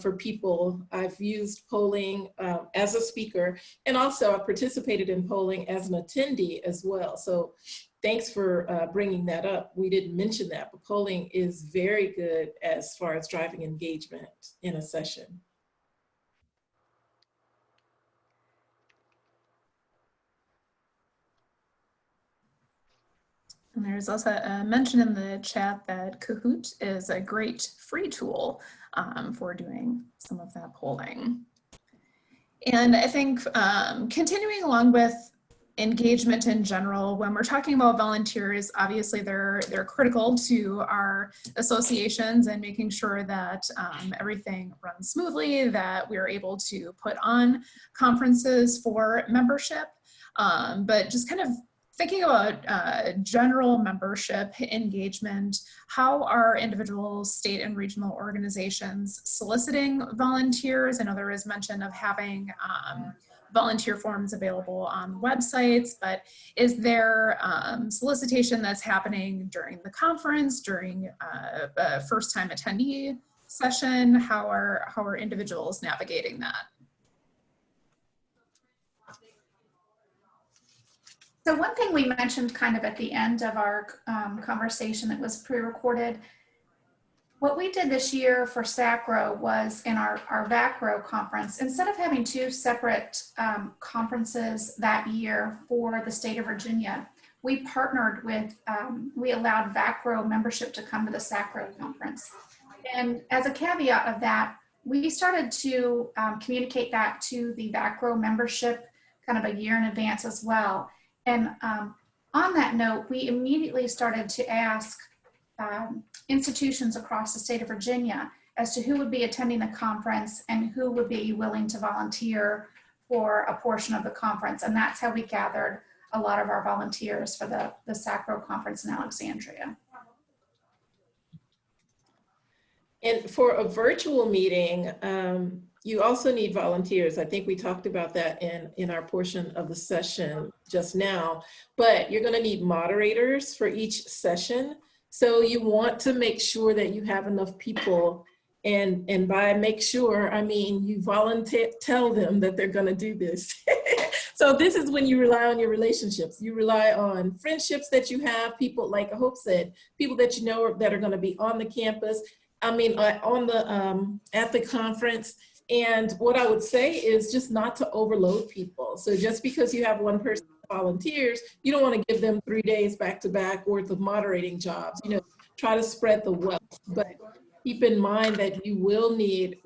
for people. I've used polling as a speaker, and also I've participated in polling as an attendee as well. So thanks for bringing that up. We didn't mention that, but polling is very good as far as driving engagement in a session. And there's also a mention in the chat that Kahoot is a great free tool for doing some of that polling. And I think continuing along with engagement in general, when we're talking about volunteers, obviously they're critical to our associations and making sure that everything runs smoothly, that we're able to put on conferences for membership, but just kind of thinking about general membership engagement, how are individual state and regional organizations soliciting volunteers? I know there is mention of having volunteer forms available on websites, but is there solicitation that's happening during the conference, during a first-time attendee session? How are individuals navigating that? So one thing we mentioned kind of at the end of our conversation that was pre-recorded, what we did this year for SACRO was in our Vacro conference, instead of having two separate conferences that year for the state of Virginia, we partnered with, we allowed Vacro membership to come to the SACRO conference. And as a caveat of that, we started to communicate that to the Vacro membership kind of a year in advance as well. And on that note, we immediately started to ask institutions across the state of Virginia as to who would be attending the conference and who would be willing to volunteer for a portion of the conference. And that's how we gathered a lot of our volunteers for the SACRO conference in Alexandria. And for a virtual meeting, you also need volunteers. I think we talked about that in our portion of the session just now, but you're gonna need moderators for each session. So you want to make sure that you have enough people, and by make sure, I mean, you tell them that they're gonna do this. So this is when you rely on your relationships. You rely on friendships that you have, people, like Hope said, people that you know that are gonna be on the campus, I mean, on the, at the conference. And what I would say is just not to overload people. So just because you have one person that volunteers, you don't want to give them 3 days back to back worth of moderating jobs. You know, try to spread the wealth, but keep in mind that you will need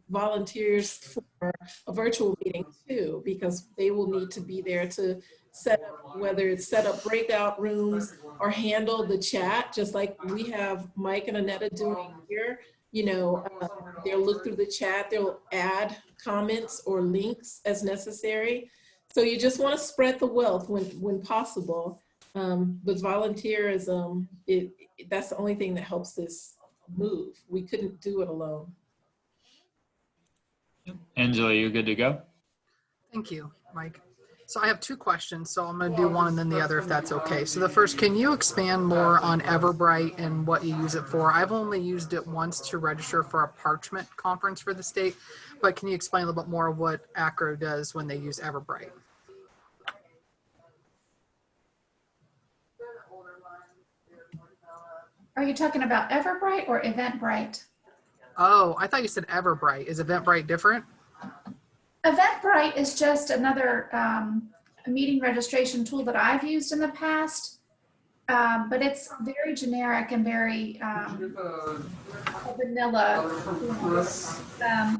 volunteers for a virtual meeting too, because they will need to be there to set up, whether it's set up breakout rooms or handle the chat, just like we have Mike and Annetta doing here. You know, they'll look through the chat, they'll add comments or links as necessary. So you just want to spread the wealth when possible. But volunteerism, that's the only thing that helps this move. We couldn't do it alone. Angela, you good to go? Thank you, Mike. So I have two questions, so I'm going to do one and then the other if that's okay. So the first, can you expand more on Eventbrite and what you use it for? I've only used it once to register for a parchment conference for the state, but can you explain a little bit more of what AACRAO does when they use Eventbrite? Are you talking about Eventbrite or Eventbrite? Oh, I thought you said Eventbrite. Is Eventbrite different? Eventbrite is just another meeting registration tool that I've used in the past. but it's very generic and very vanilla.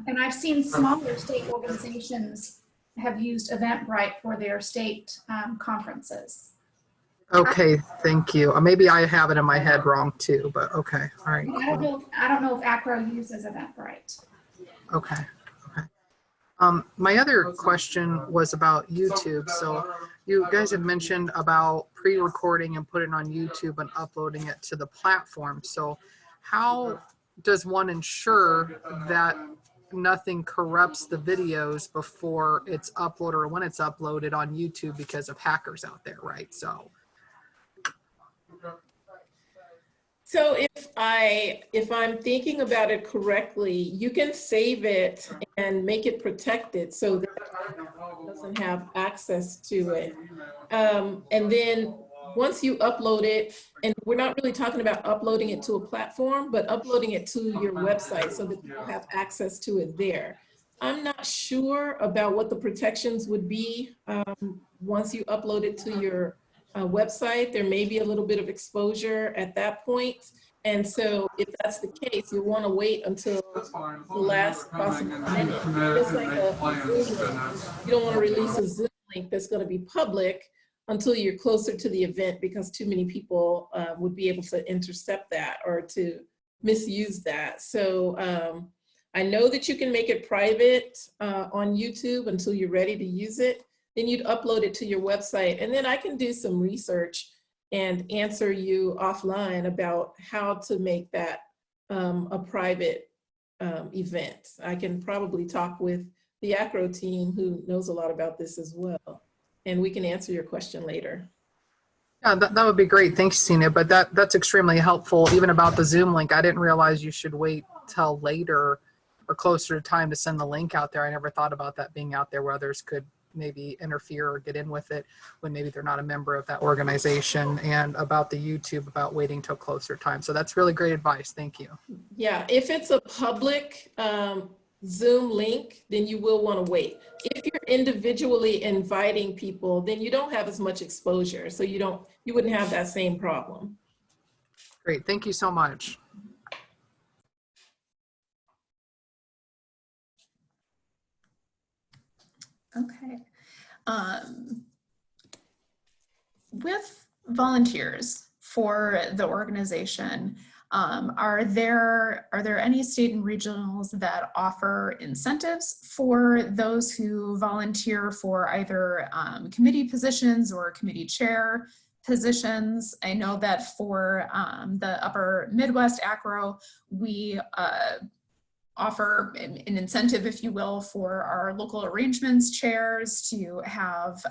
And I've seen smaller state organizations have used Eventbrite for their state conferences. Okay, thank you. Maybe I have it in my head wrong too, but okay, all right. I don't know if AACRAO uses Eventbrite. Okay. My other question was about YouTube. So you guys had mentioned about pre-recording and putting it on YouTube and uploading it to the platform. So how does one ensure that nothing corrupts the videos before it's uploaded or when it's uploaded on YouTube because of hackers out there, right? So if I'm thinking about it correctly, you can save it and make it protected so that it doesn't have access to it. And then once you upload it, and we're not really talking about uploading it to a platform, but uploading it to your website so that people have access to it there. I'm not sure about what the protections would be once you upload it to your website. There may be a little bit of exposure at that point. And so if that's the case, you'll want to wait until the last possible minute. It's like you don't want to release a Zoom link that's going to be public until you're closer to the event, because too many people would be able to intercept that or to misuse that. So I know that you can make it private on YouTube until you're ready to use it. Then you'd upload it to your website, and then I can do some research and answer you offline about how to make that a private event. I can probably talk with the AACRAO team who knows a lot about this as well, and we can answer your question later. Yeah, that would be great. Thanks, Tina. But that's extremely helpful. Even about the Zoom link, I didn't realize you should wait till later or closer to time to send the link out there. I never thought about that being out there where others could maybe interfere or get in with it when maybe they're not a member of that organization, and about the YouTube, about waiting till closer time. So that's really great advice. Thank you. Yeah, if it's a public Zoom link, then you will want to wait. If you're individually inviting people, then you don't have as much exposure. So you wouldn't have that same problem. Great. Thank you so much. Okay. With volunteers for the organization, are there any state and regionals that offer incentives for those who volunteer for either committee positions or committee chair positions? I know that for the Upper Midwest AACRAO, we offer an incentive, if you will, for our local arrangements chairs to have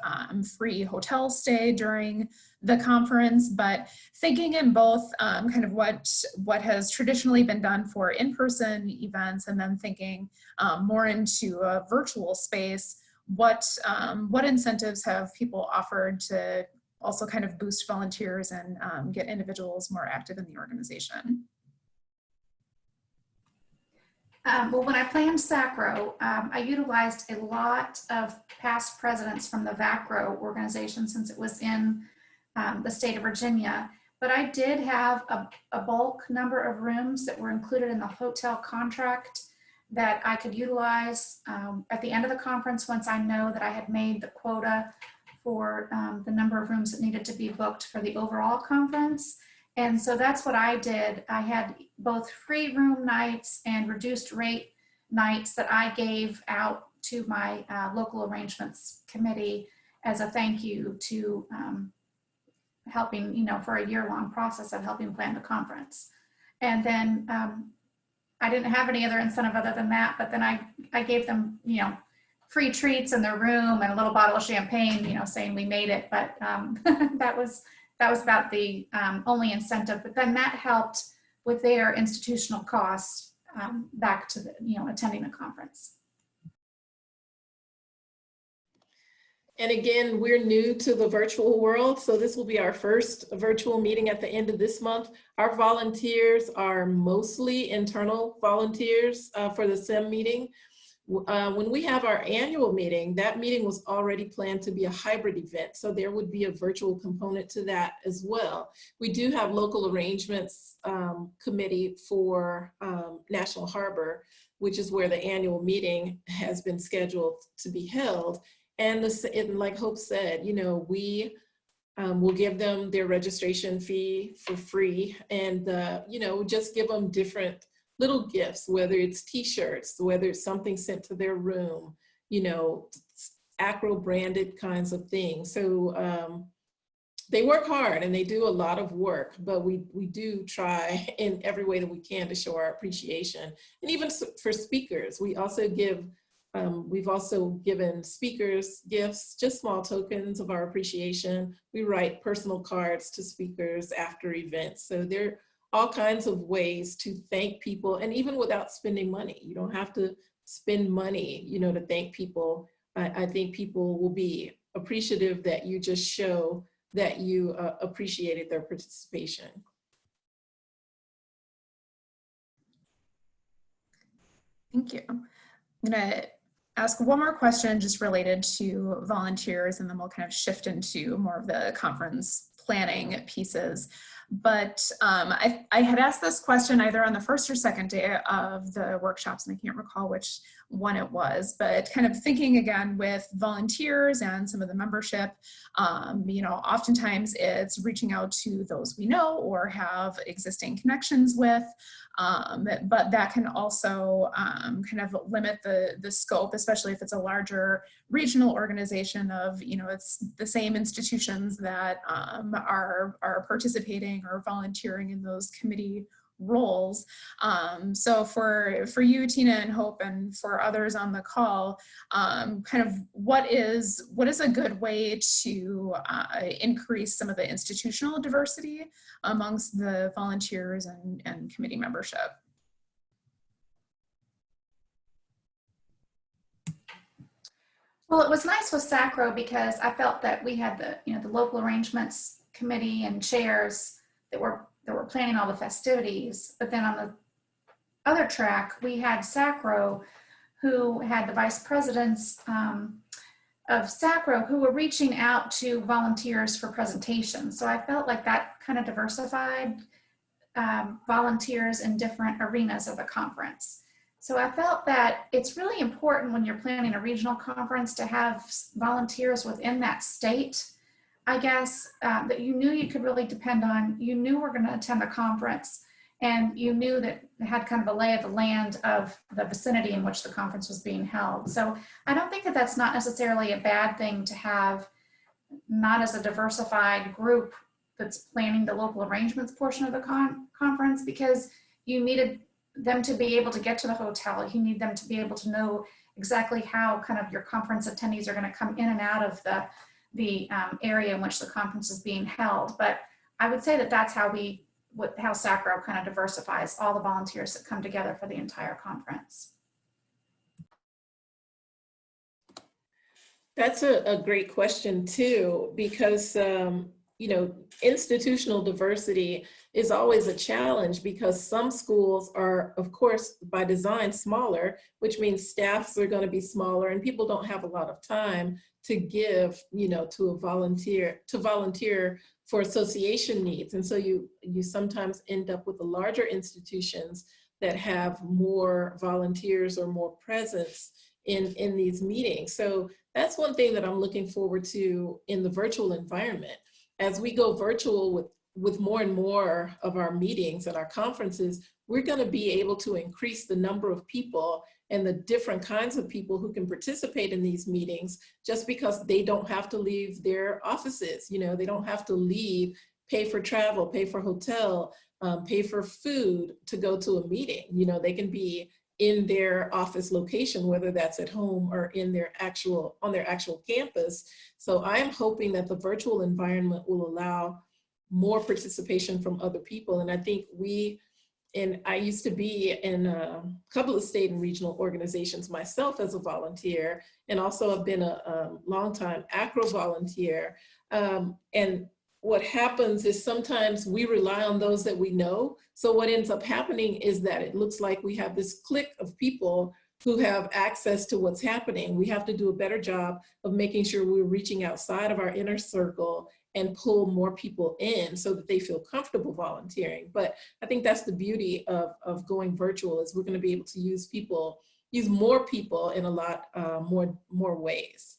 free hotel stay during the conference. But thinking in both kind of what has traditionally been done for in-person events, and then thinking more into a virtual space, what incentives have people offered to also kind of boost volunteers and get individuals more active in the organization? Well, when I planned SACRO, I utilized a lot of past presidents from the Vacro organization, since it was in the state of Virginia. But I did have a bulk number of rooms that were included in the hotel contract that I could utilize at the end of the conference, once I know that I had made the quota for the number of rooms that needed to be booked for the overall conference. And so that's what I did. I had both free room nights and reduced rate nights that I gave out to my local arrangements committee as a thank you to helping, for a year-long process of helping plan the conference. And then I didn't have any other incentive other than that, but then I gave them, free treats in their room and a little bottle of champagne, saying we made it. But that was about the only incentive. But then that helped with their institutional costs back to attending the conference. And again, we're new to the virtual world, so this will be our first virtual meeting at the end of this month. Our volunteers are mostly internal volunteers for the SIM meeting. When we have our annual meeting, that meeting was already planned to be a hybrid event. So there would be a virtual component to that as well. We do have local arrangements committee for National Harbor, which is where the annual meeting has been scheduled to be held. And like Hope said, you know, we will give them their registration fee for free, and you know, just give them different little gifts, whether it's t-shirts, whether it's something sent to their room, you know, AACRAO branded kinds of things. So they work hard and they do a lot of work, but we do try in every way that we can to show our appreciation. And even for speakers, we also give, we've also given speakers gifts, just small tokens of our appreciation. We write personal cards to speakers after events. So they're all kinds of ways to thank people, and even without spending money. You don't have to spend money, you know, to thank people. I think people will be appreciative that you just show that you appreciated their participation. Thank you. I'm gonna ask one more question just related to volunteers, and then we'll kind of shift into more of the conference planning pieces. But I had asked this question either on the first or second day of the workshops, and I can't recall which one it was, but kind of thinking again with volunteers and some of the membership, you know, oftentimes it's reaching out to those we know or have existing connections with, but that can also kind of limit the scope, especially if it's a larger regional organization of, you know, it's the same institutions that are participating or volunteering in those committee roles. So for you, Tina and Hope, and for others on the call, kind of what is a good way to increase some of the institutional diversity amongst the volunteers and committee membership? Well, it was nice with SACRAO because I felt that we had the, you know, the local arrangements committee and chairs that were planning all the festivities. But then on the other track, we had SACRAO, who had the vice presidents of SACRAO who were reaching out to volunteers for presentations. So I felt like that kind of diversified volunteers in different arenas of the conference. So I felt that it's really important when you're planning a regional conference to have volunteers within that state, I guess, that you knew you could really depend on. You knew we're going to attend the conference, and you knew that it had kind of a lay of the land of the vicinity in which the conference was being held. So I don't think that that's not necessarily a bad thing to have, not as a diversified group that's planning the local arrangements portion of the conference, because you needed them to be able to get to the hotel. You need them to be able to know exactly how kind of your conference attendees are going to come in and out of the area in which the conference is being held. But I would say that that's how how SACRAO kind of diversifies all the volunteers that come together for the entire conference. That's a great question too, because you know, institutional diversity is always a challenge because some schools are, of course, by design smaller, which means staffs are going to be smaller and people don't have a lot of time to give, you know, to volunteer for association needs. And so you sometimes end up with the larger institutions that have more volunteers or more presence in these meetings. So that's one thing that I'm looking forward to in the virtual environment. As we go virtual with more and more of our meetings and our conferences, we're going to be able to increase the number of people and the different kinds of people who can participate in these meetings, just because they don't have to leave their offices. You know, they don't have to leave, pay for travel, pay for hotel, pay for food to go to a meeting. You know, they can be in their office location, whether that's at home or on their actual campus. So I'm hoping that the virtual environment will allow more participation from other people. And I think I used to be in a couple of state and regional organizations myself as a volunteer, and also have been a longtime AACRAO volunteer. And what happens is sometimes we rely on those that we know. So what ends up happening is that it looks like we have this clique of people who have access to what's happening. We have to do a better job of making sure we're reaching outside of our inner circle and pull more people in so that they feel comfortable volunteering. But I think that's the beauty of going virtual, is we're going to be able to use more people in a lot more ways.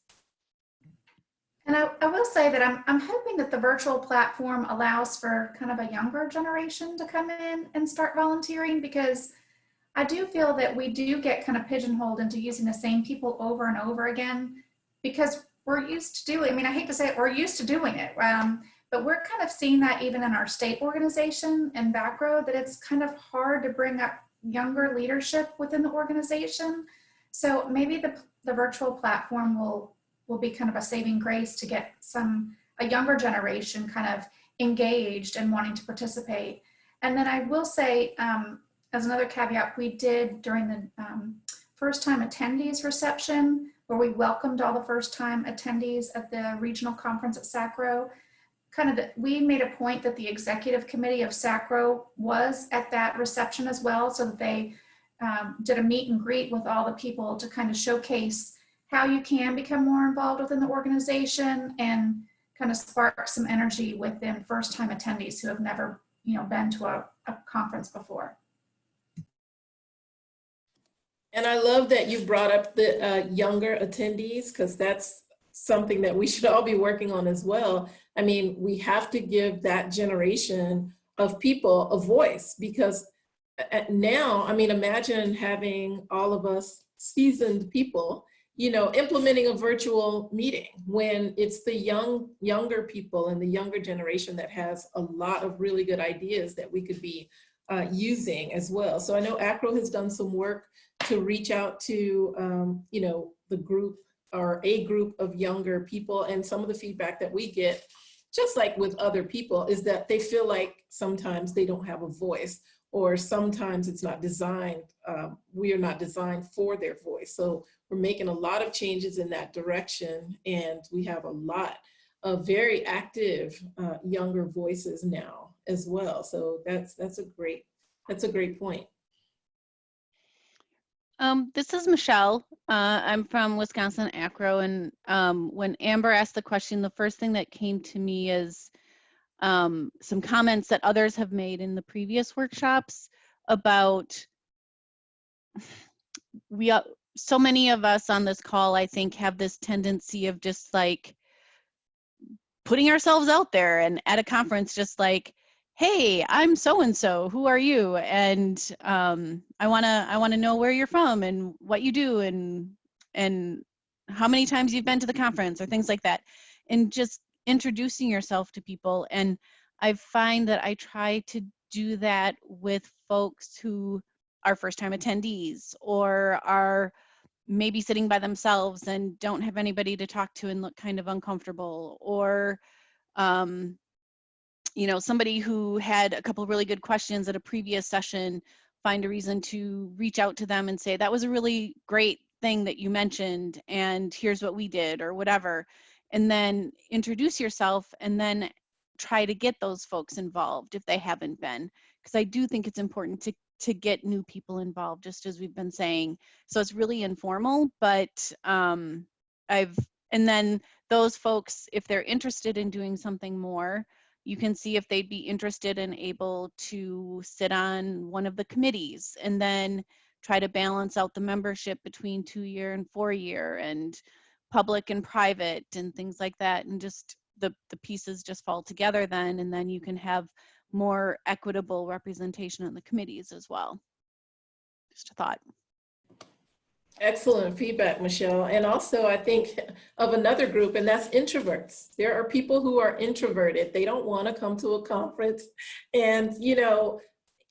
And I will say that I'm hoping that the virtual platform allows for kind of a younger generation to come in and start volunteering, because I do feel that we do get kind of pigeonholed into using the same people over and over again, because we're used to doing, I mean, I hate to say it, we're used to doing it. But we're kind of seeing that even in our state organization and Vacro, that it's kind of hard to bring up younger leadership within the organization. So maybe the virtual platform will be kind of a saving grace to get a younger generation kind of engaged and wanting to participate. And then I will say, as another caveat, we did during the first time attendees reception, where we welcomed all the first time attendees at the regional conference at SACRO. We made a point that the executive committee of SACRO was at that reception as well, so that they did a meet and greet with all the people to kind of showcase how you can become more involved within the organization and kind of spark some energy within first time attendees who have never been to a conference before. And I love that you brought up the younger attendees, because that's something that we should all be working on as well. I mean, we have to give that generation of people a voice, because now, I mean, imagine having all of us seasoned people, implementing a virtual meeting, when it's the younger people and the younger generation that has a lot of really good ideas that we could be using as well. So I know AACRAO has done some work to reach out to, the group or a group of younger people. And some of the feedback that we get, just like with other people, is that they feel like sometimes they don't have a voice, or sometimes it's not designed, we are not designed for their voice. So we're making a lot of changes in that direction. And we have a lot of very active younger voices now as well. So that's a great point. This is Michelle. I'm from Wisconsin AACRAO, and when Amber asked the question, the first thing that came to me is some comments that others have made in the previous workshops about so many of us on this call, I think, have this tendency of just like putting ourselves out there, and at a conference, just like, hey, I'm so-and-so, who are you? And I wanna know where you're from and what you do and how many times you've been to the conference, or things like that. And just introducing yourself to people. And I find that I try to do that with folks who are first-time attendees, or are maybe sitting by themselves and don't have anybody to talk to and look kind of uncomfortable, or somebody who had a couple of really good questions at a previous session, find a reason to reach out to them and say, that was a really great thing that you mentioned, and here's what we did, or whatever. And then introduce yourself, and then try to get those folks involved if they haven't been, because I do think it's important to get new people involved, just as we've been saying. So it's really informal, but and then those folks, if they're interested in doing something more, you can see if they'd be interested and able to sit on one of the committees, and then try to balance out the membership between 2-year and 4-year, and public and private, and things like that. And just the pieces just fall together then, and then you can have more equitable representation on the committees as well. Just a thought. Excellent feedback, Michelle. And also, I think of another group, and that's introverts. There are people who are introverted. They don't want to come to a conference, and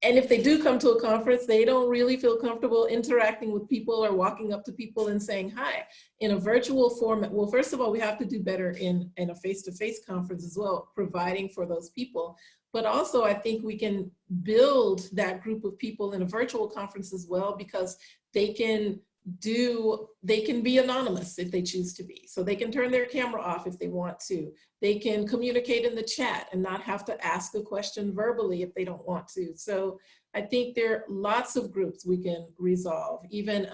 and if they do come to a conference, they don't really feel comfortable interacting with people or walking up to people and saying hi. In a virtual format, well, first of all, we have to do better in a face-to-face conference as well, providing for those people. But also, I think we can build that group of people in a virtual conference as well, because they can be anonymous if they choose to be. So they can turn their camera off if they want to. They can communicate in the chat and not have to ask a question verbally if they don't want to. So I think there are lots of groups we can resolve. Even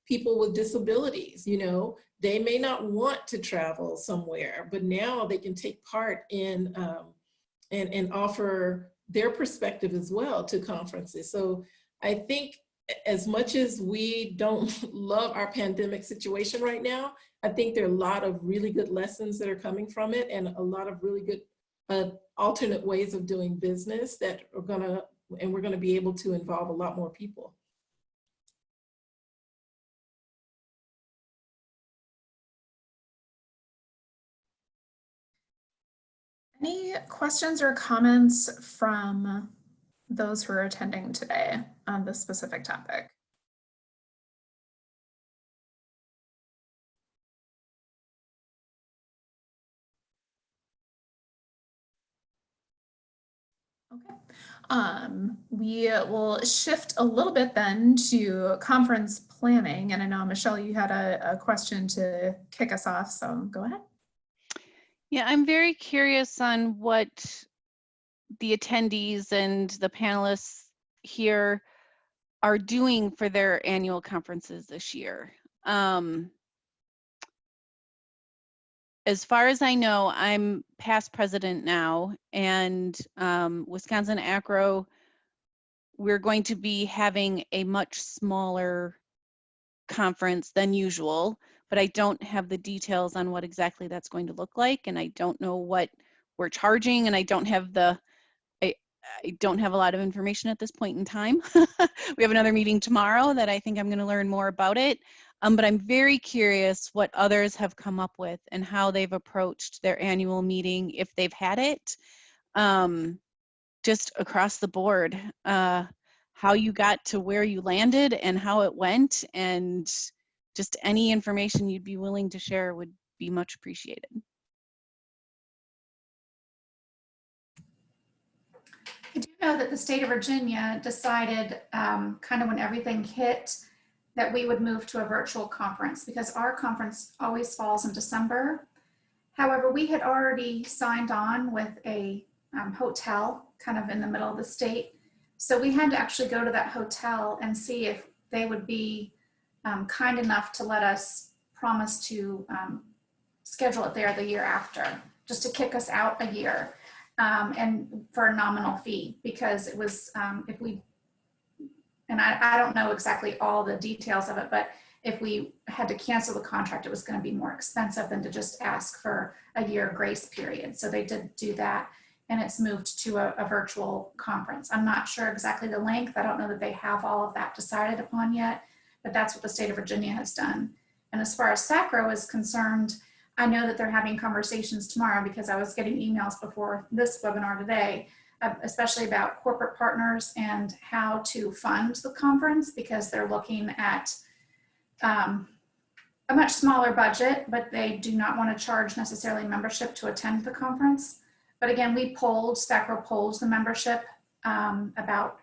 people with disabilities. You know, they may not want to travel somewhere, but now they can take part in and offer their perspective as well to conferences. So I think as much as we don't love our pandemic situation right now, I think there are a lot of really good lessons that are coming from it, and a lot of really good alternate ways of doing business that are we're gonna be able to involve a lot more people. Any questions or comments from those who are attending today on this specific topic? Okay. We will shift a little bit then to conference planning. And I know, Michelle, you had a question to kick us off, so go ahead. Yeah, I'm very curious on what the attendees and the panelists here are doing for their annual conferences this year. As far as I know, I'm past president now, and Wisconsin AACRAO, we're going to be having a much smaller conference than usual, but I don't have the details on what exactly that's going to look like, and I don't know what we're charging, and I don't have a lot of information at this point in time. We have another meeting tomorrow that I think I'm going to learn more about it. But I'm very curious what others have come up with and how they've approached their annual meeting, if they've had it, just across the board, how you got to where you landed and how it went, and just any information you'd be willing to share would be much appreciated. I do know that the state of Virginia decided kind of when everything hit that we would move to a virtual conference because our conference always falls in December. However, we had already signed on with a hotel kind of in the middle of the state. So we had to actually go to that hotel and see if they would be kind enough to let us promise to schedule it there the year after, just to kick us out a year and for a nominal fee, because it was, if we, and I don't know exactly all the details of it, but if we had to cancel the contract, it was going to be more expensive than to just ask for a year grace period. So they did do that, and it's moved to a virtual conference. I'm not sure exactly the length. I don't know that they have all of that decided upon yet, but that's what the state of Virginia has done. And as far as SACRO is concerned, I know that they're having conversations tomorrow because I was getting emails before this webinar today, especially about corporate partners and how to fund the conference, because they're looking at a much smaller budget, but they do not want to charge necessarily membership to attend the conference. But again, SACRO polls the membership about,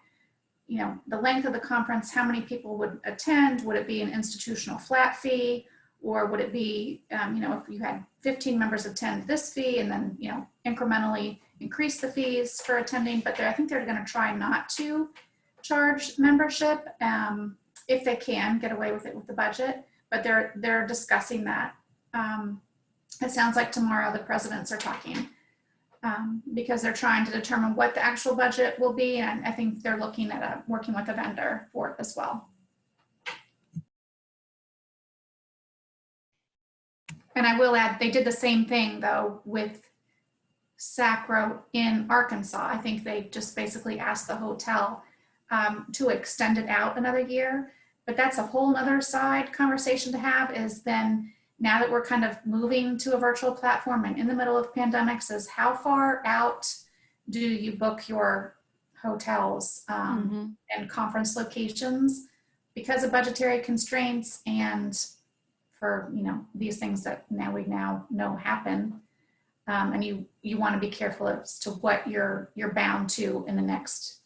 you know, the length of the conference, how many people would attend, would it be an institutional flat fee, or would it be, you know, if you had 15 members attend this fee and then, you know, incrementally increase the fees for attending. But I think they're going to try not to charge membership if they can get away with it with the budget. But they're discussing that. It sounds like tomorrow the presidents are talking because they're trying to determine what the actual budget will be. And I think they're looking at working with a vendor for it as well. And I will add, they did the same thing though with SACRO in Arkansas. I think they just basically asked the hotel to extend it out another year. But that's a whole nother side conversation to have, is then now that we're kind of moving to a virtual platform and in the middle of pandemics, is how far out do you book your hotels and conference locations because of budgetary constraints and for, you know, these things that we now know happen. And you want to be careful as to what you're bound to in the next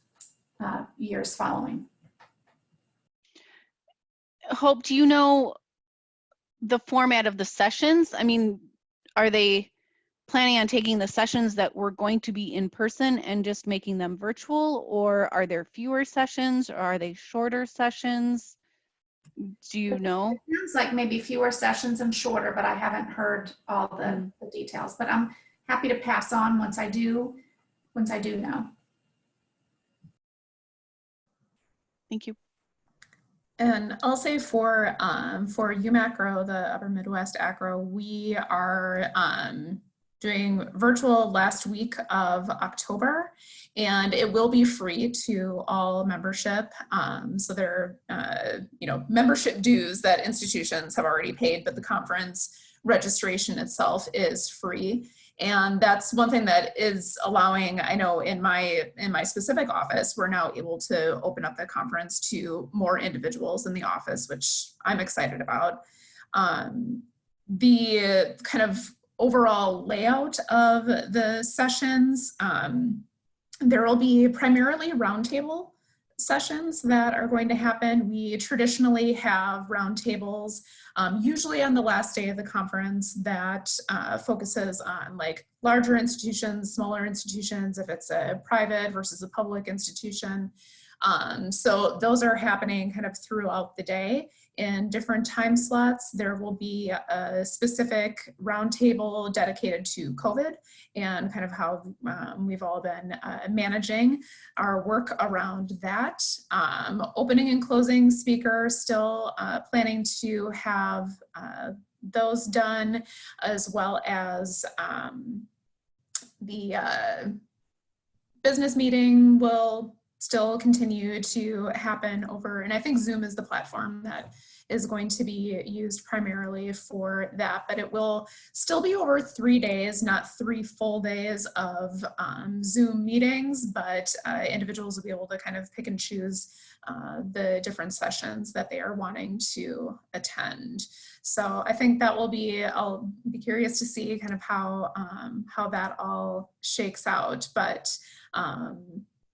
years following. Hope, do you know the format of the sessions? I mean, are they planning on taking the sessions that were going to be in person and just making them virtual, or are there fewer sessions, or are they shorter sessions? Do you know? It sounds like maybe fewer sessions and shorter, but I haven't heard all the details. But I'm happy to pass on once I do know. Thank you. And I'll say for UMACRO, the Upper Midwest ACRO, we are doing virtual last week of October, and it will be free to all membership. So there are, membership dues that institutions have already paid, but the conference registration itself is free. And that's one thing that is allowing, I know in my specific office, we're now able to open up the conference to more individuals in the office, which I'm excited about. The kind of overall layout of the sessions, there will be primarily roundtable sessions that are going to happen. We traditionally have roundtables, usually on the last day of the conference, that focuses on like larger institutions, smaller institutions, if it's a private versus a public institution. So those are happening kind of throughout the day in different time slots. There will be a specific roundtable dedicated to COVID and kind of how we've all been managing our work around that. Opening and closing speakers, still planning to have those done, as well as the business meeting will still continue to happen over, and I think Zoom is the platform that is going to be used primarily for that, but it will still be over 3 days, not 3 full days of Zoom meetings, but individuals will be able to kind of pick and choose the different sessions that they are wanting to attend. So I think that will be, I'll be curious to see kind of how that all shakes out, but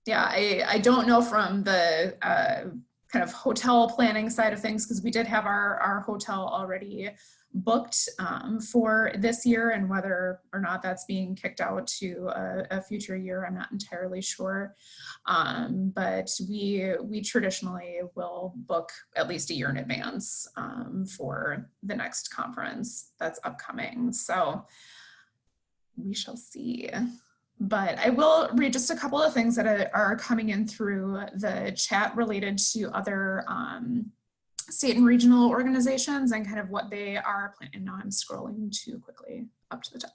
yeah, I don't know from the kind of hotel planning side of things, because we did have our hotel already booked for this year, and whether or not that's being kicked out to a future year, I'm not entirely sure. But we traditionally will book at least a year in advance for the next conference that's upcoming. So we shall see. But I will read just a couple of things that are coming in through the chat related to other state and regional organizations and kind of what they are planning. Now I'm scrolling too quickly up to the top.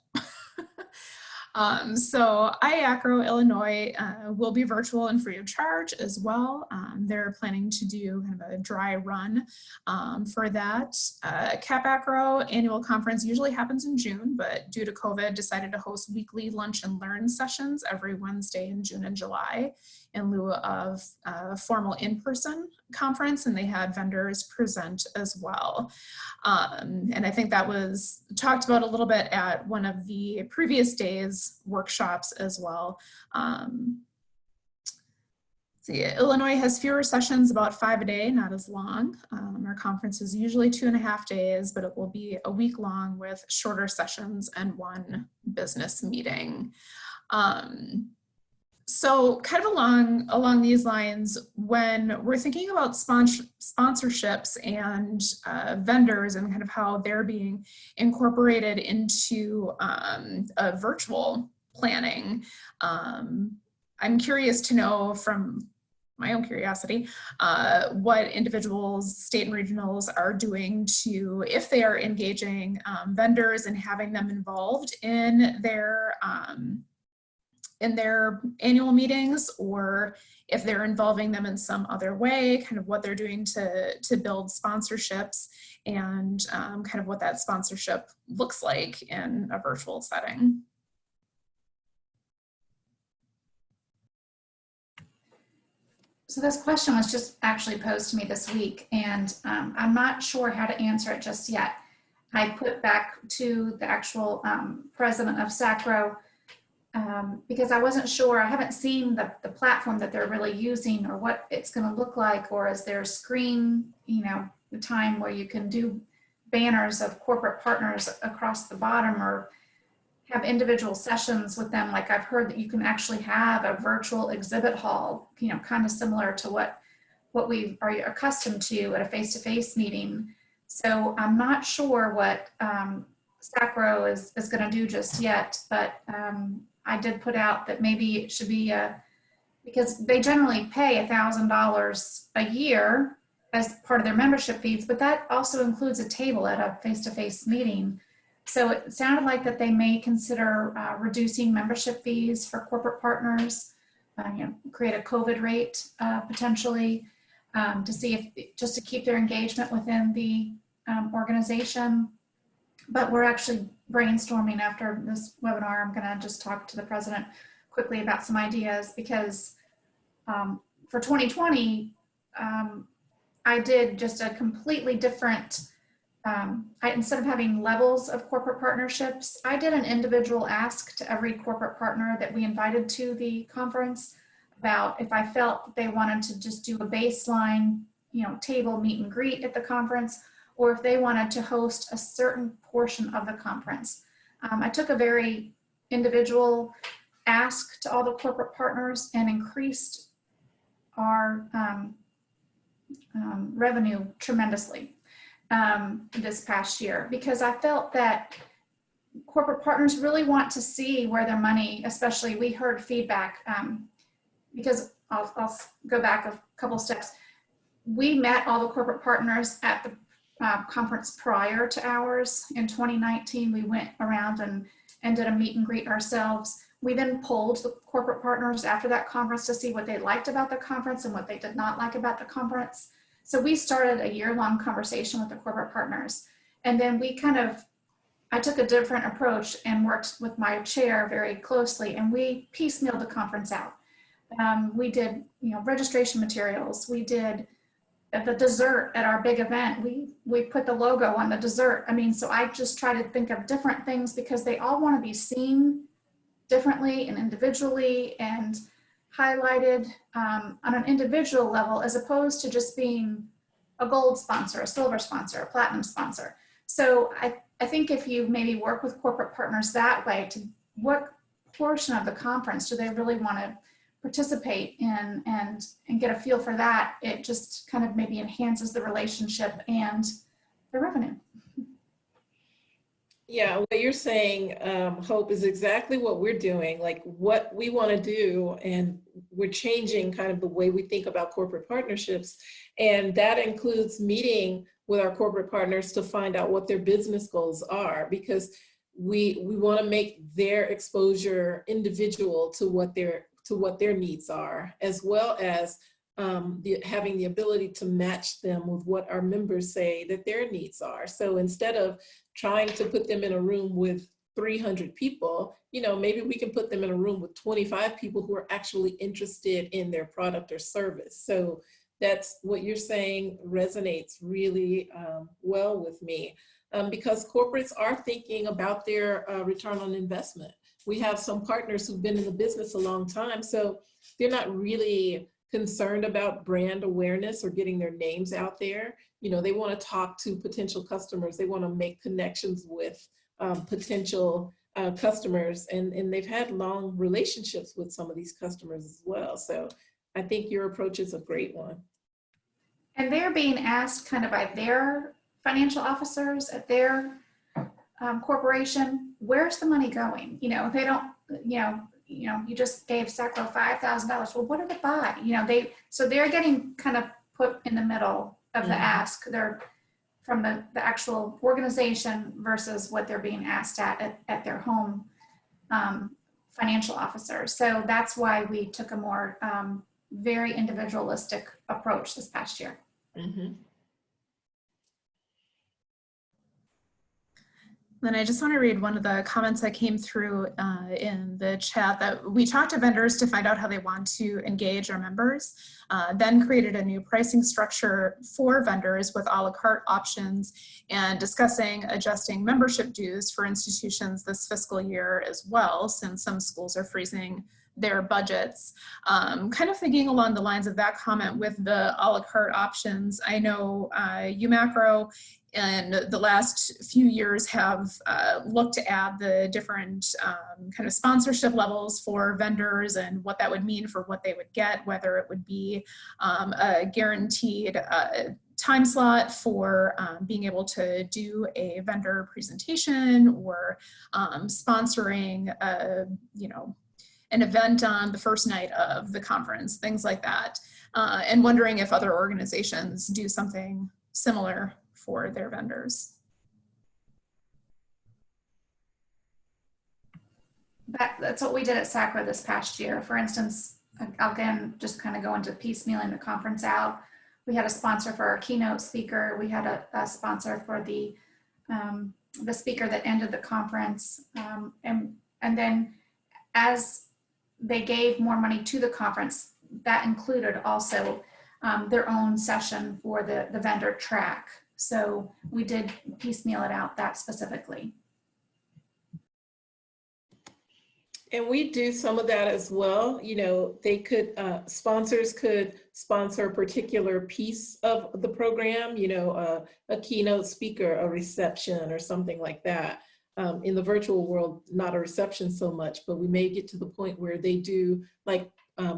So AACRAO Illinois will be virtual and free of charge as well. They're planning to do kind of a dry run for that. AACRAO annual conference usually happens in June, but due to COVID decided to host weekly lunch and learn sessions every Wednesday in June and July in lieu of a formal in-person conference, and they had vendors present as well. And I think that was talked about a little bit at one of the previous days' workshops as well. See, Illinois has fewer sessions, about 5 a day, not as long. Our conference is usually 2.5 days, but it will be a week long with shorter sessions and 1 business meeting. So kind of along these lines, when we're thinking about sponsorships and vendors and kind of how they're being incorporated into a virtual planning, I'm curious to know, from my own curiosity, what individuals, state and regionals, are doing to, if they are engaging vendors and having them involved in their annual meetings, or if they're involving them in some other way, kind of what they're doing to build sponsorships, and kind of what that sponsorship looks like in a virtual setting. So this question was just actually posed to me this week, and I'm not sure how to answer it just yet. I put back to the actual president of SACRO, because I wasn't sure. I haven't seen the platform that they're really using, or what it's going to look like, or is there a screen, the time where you can do banners of corporate partners across the bottom, or have individual sessions with them. Like I've heard that you can actually have a virtual exhibit hall, kind of similar to what what we are accustomed to at a face-to-face meeting. So I'm not sure what AACRAO is going to do just yet, but I did put out that maybe it should be because they generally pay $1,000 a year as part of their membership fees, but that also includes a table at a face-to-face meeting. So it sounded like that they may consider reducing membership fees for corporate partners, create a COVID rate potentially to see if, just to keep their engagement within the organization. But we're actually brainstorming after this webinar. I'm gonna just talk to the president quickly about some ideas, because for 2020, I did just a completely different, instead of having levels of corporate partnerships, I did an individual ask to every corporate partner that we invited to the conference about if I felt that they wanted to just do a baseline, table meet and greet at the conference, or if they wanted to host a certain portion of the conference. I took a very individual ask to all the corporate partners and increased our revenue tremendously this past year, because I felt that corporate partners really want to see where their money, especially we heard feedback, because I'll go back a couple steps. We met all the corporate partners at the conference prior to ours. In 2019, we went around and did a meet and greet ourselves. We then polled the corporate partners after that conference to see what they liked about the conference and what they did not like about the conference. So we started a year-long conversation with the corporate partners. And then I took a different approach and worked with my chair very closely, and we piecemealed the conference out. We did, registration materials. We did the dessert at our big event. We put the logo on the dessert. So I just try to think of different things, because they all want to be seen differently and individually and highlighted on an individual level, as opposed to just being a gold sponsor, a silver sponsor, a platinum sponsor. So I think if you maybe work with corporate partners that way, to what portion of the conference do they really want to participate in and get a feel for that, it just kind of maybe enhances the relationship and the revenue. Yeah, what you're saying, Hope, is exactly what we're doing, like what we want to do, and we're changing kind of the way we think about corporate partnerships. And that includes meeting with our corporate partners to find out what their business goals are, because we want to make their exposure individual to what their needs are, as well as having the ability to match them with what our members say that their needs are. So instead of trying to put them in a room with 300 people, maybe we can put them in a room with 25 people who are actually interested in their product or service. So that's what you're saying resonates really well with me, because corporates are thinking about their return on investment. We have some partners who've been in the business a long time, so they're not really concerned about brand awareness or getting their names out there. They want to talk to potential customers. They want to make connections with potential customers, and they've had long relationships with some of these customers as well. So I think your approach is a great one. And they're being asked kind of by their financial officers at their corporation, where's the money going? They don't, you just gave AACRAO $5,000. Well, what did it buy? So they're getting kind of put in the middle of the ask. They're from the actual organization versus what they're being asked at their home financial officer. So that's why we took a more very individualistic approach this past year. Mm-hmm. Then I just want to read one of the comments that came through in the chat, that we talked to vendors to find out how they want to engage our members, then created a new pricing structure for vendors with a la carte options, and discussing adjusting membership dues for institutions this fiscal year as well, since some schools are freezing their budgets. Kind of thinking along the lines of that comment with the a la carte options, I know UMACRO and the last few years have looked at the different kind of sponsorship levels for vendors and what that would mean for what they would get, whether it would be a guaranteed time slot for being able to do a vendor presentation, or sponsoring an event on the first night of the conference, things like that, and wondering if other organizations do something similar for their vendors. That's what we did at SACRA this past year. For instance, again, just kind of go into piecemealing the conference out. We had a sponsor for our keynote speaker. We had a sponsor for the speaker that ended the conference. And then as they gave more money to the conference, that included also their own session for the vendor track. So we did piecemeal it out that specifically. And we do some of that as well. You know, they could, sponsors could sponsor a particular piece of the program, you know, a keynote speaker, a reception or something like that. In the virtual world, not a reception so much, but we may get to the point where they do like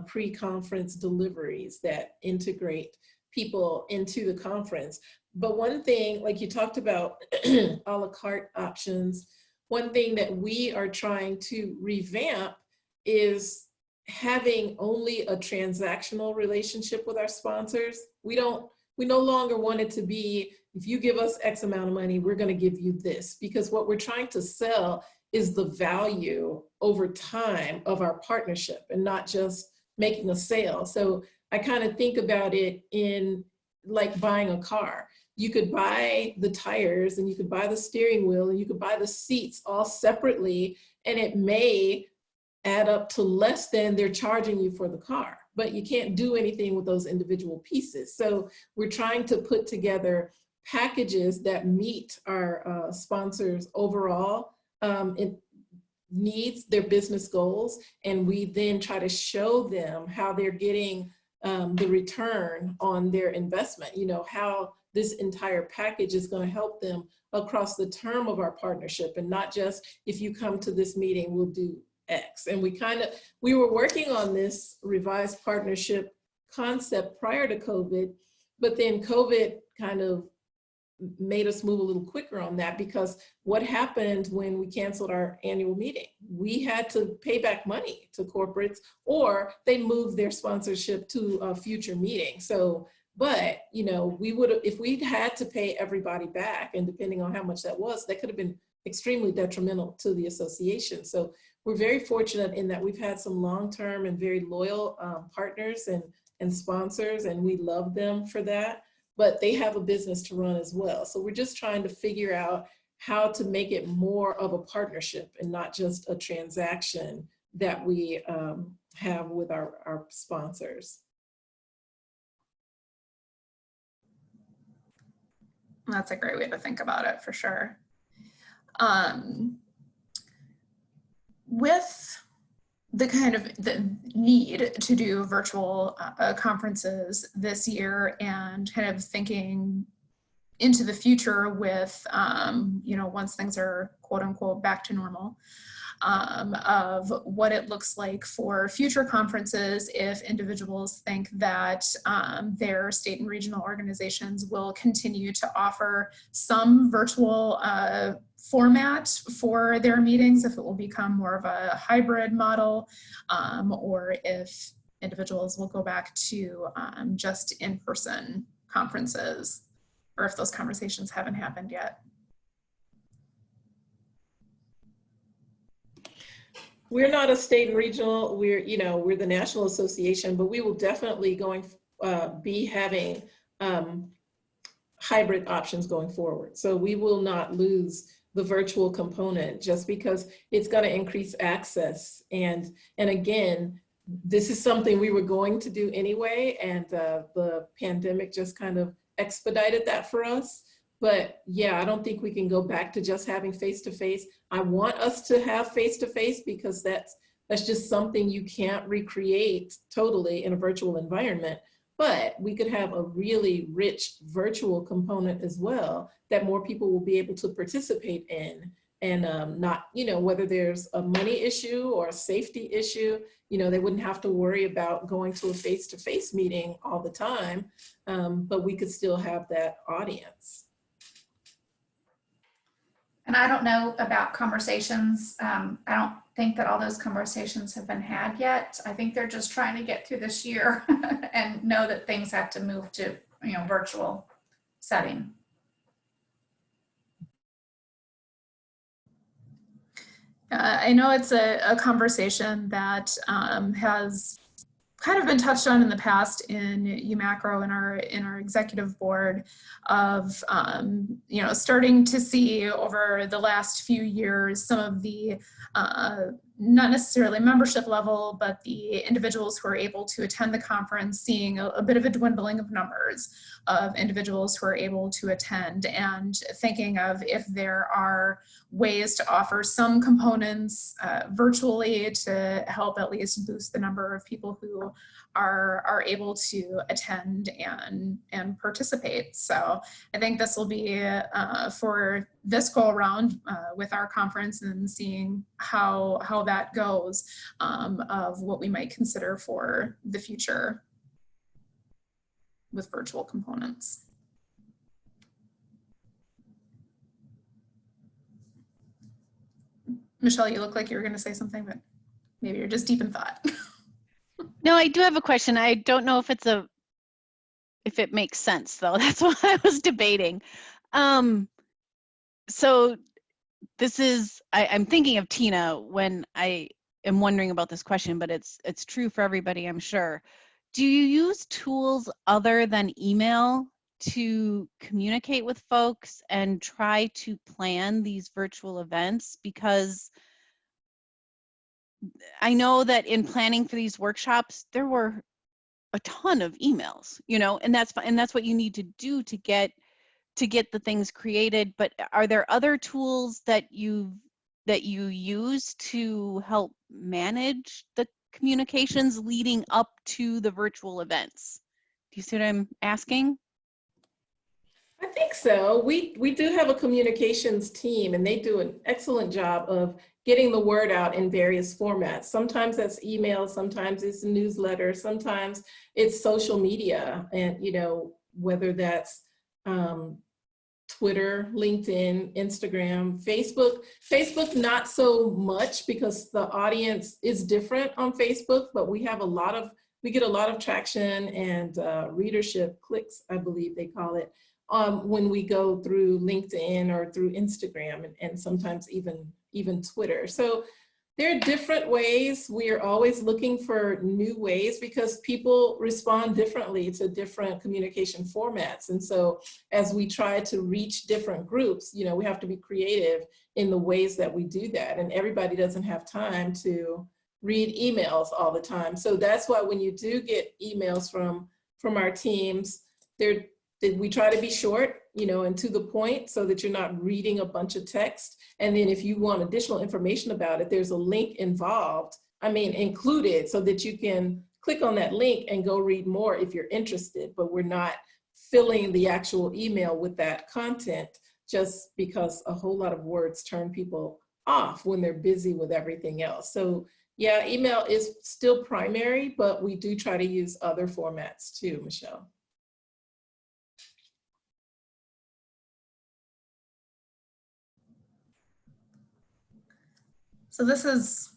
pre-conference deliveries that integrate people into the conference. But one thing, like you talked about a la carte options, one thing that we are trying to revamp is having only a transactional relationship with our sponsors. We no longer want it to be, if you give us X amount of money, we're going to give you this, because what we're trying to sell is the value over time of our partnership and not just making a sale. So I kind of think about it in like buying a car. You could buy the tires and you could buy the steering wheel and you could buy the seats all separately, and it may add up to less than they're charging you for the car, but you can't do anything with those individual pieces. So we're trying to put together packages that meet our sponsors' overall needs, their business goals, and we then try to show them how they're getting the return on their investment, you know, how this entire package is going to help them across the term of our partnership, and not just if you come to this meeting, we'll do X. And we were working on this revised partnership concept prior to COVID, but then COVID kind of made us move a little quicker on that, because what happened when we canceled our annual meeting? We had to pay back money to corporates, or they moved their sponsorship to a future meeting. So, but, you know, we would have, if we'd had to pay everybody back, and depending on how much that was, that could have been extremely detrimental to the association. So we're very fortunate in that we've had some long-term and very loyal partners and sponsors, and we love them for that. But they have a business to run as well. So we're just trying to figure out how to make it more of a partnership and not just a transaction that we have with our sponsors. That's a great way to think about it, for sure. With the kind of the need to do virtual conferences this year, and kind of thinking into the future with, you know, once things are quote unquote back to normal, of what it looks like for future conferences if individuals think that their state and regional organizations will continue to offer some virtual format for their meetings, if it will become more of a hybrid model, or if individuals will go back to just in-person conferences, or if those conversations haven't happened yet. We're not a state and regional, we're the national association, but we will definitely be having hybrid options going forward. So we will not lose the virtual component just because it's going to increase access. And again, this is something we were going to do anyway, and the pandemic just kind of expedited that for us. But yeah, I don't think we can go back to just having face-to-face. I want us to have face-to-face because that's just something you can't recreate totally in a virtual environment. but we could have a really rich virtual component as well that more people will be able to participate in. And not, you know, whether there's a money issue or a safety issue, you know, they wouldn't have to worry about going to a face-to-face meeting all the time, but we could still have that audience. And I don't know about conversations. I don't think that all those conversations have been had yet. I think they're just trying to get through this year and know that things have to move to, you know, virtual setting. I know it's a conversation that has kind of been touched on in the past in AACRAO in our executive board of you know, starting to see over the last few years some of the not necessarily membership level, but the individuals who are able to attend the conference, seeing a bit of a dwindling of numbers of individuals who are able to attend, and thinking of if there are ways to offer some components virtually to help at least boost the number of people who are able to attend and participate. So I think this will be for this go around with our conference, and seeing how that goes of what we might consider for the future with virtual components. Michelle, you look like you were going to say something, but maybe you're just deep in thought. No, I do have a question. I don't know if it makes sense though. That's what I was debating. So this is, I'm thinking of Tina when I am wondering about this question, but it's true for everybody, I'm sure. Do you use tools other than email to communicate with folks and try to plan these virtual events? Because I know that in planning for these workshops, there were a ton of emails, you know, and that's what you need to do to get the things created. But are there other tools that you use to help manage the communications leading up to the virtual events? Do you see what I'm asking? I think so. We do have a communications team, and they do an excellent job of getting the word out in various formats. Sometimes that's email, sometimes it's a newsletter, sometimes it's social media, and you know, whether that's Twitter, LinkedIn, Instagram, Facebook. Facebook, not so much because the audience is different on Facebook, but we get a lot of traction and readership clicks, I believe they call it, when we go through LinkedIn or through Instagram, and sometimes even Twitter. So there are different ways. We are always looking for new ways because people respond differently to different communication formats. And so as we try to reach different groups, you know, we have to be creative in the ways that we do that. And everybody doesn't have time to read emails all the time. So that's why when you do get emails from our teams, we try to be short, you know, and to the point so that you're not reading a bunch of text. And then if you want additional information about it, there's a link included so that you can click on that link and go read more if you're interested, but we're not filling the actual email with that content just because a whole lot of words turn people off when they're busy with everything else. So yeah, email is still primary, but we do try to use other formats too, Michelle. So this is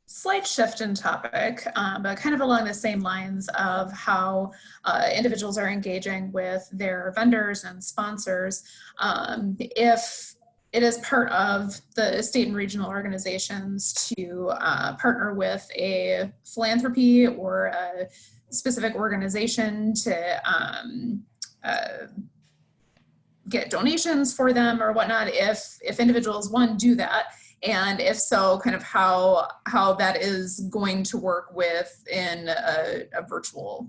slight shift in topic, but kind of along the same lines of how individuals are engaging with their vendors and sponsors. If it is part of the state and regional organizations to partner with a philanthropy or a specific organization to get donations for them or whatnot, if individuals, one, do that, and if so, kind of how that is going to work within a virtual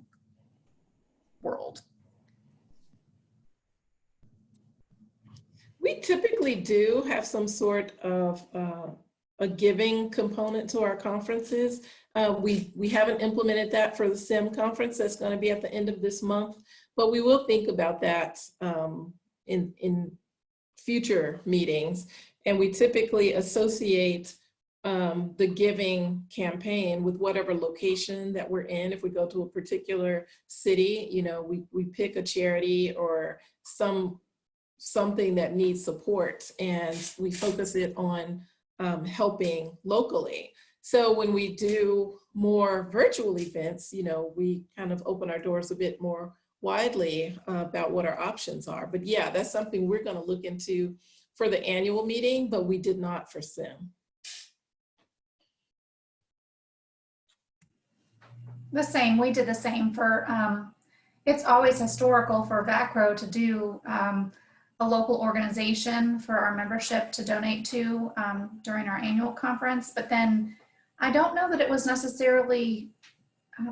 world. We typically do have some sort of a giving component to our conferences. We haven't implemented that for the SIM conference that's going to be at the end of this month, but we will think about that in future meetings. And we typically associate the giving campaign with whatever location that we're in. If we go to a particular city, you know, we pick a charity or something that needs support, and we focus it on helping locally. So when we do more virtual events, you know, we kind of open our doors a bit more widely about what our options are. But yeah, that's something we're going to look into for the annual meeting, but we did not for SIM. The same, we did the same for, it's always historical for Vacro to do a local organization for our membership to donate to during our annual conference. But then I don't know that it was necessarily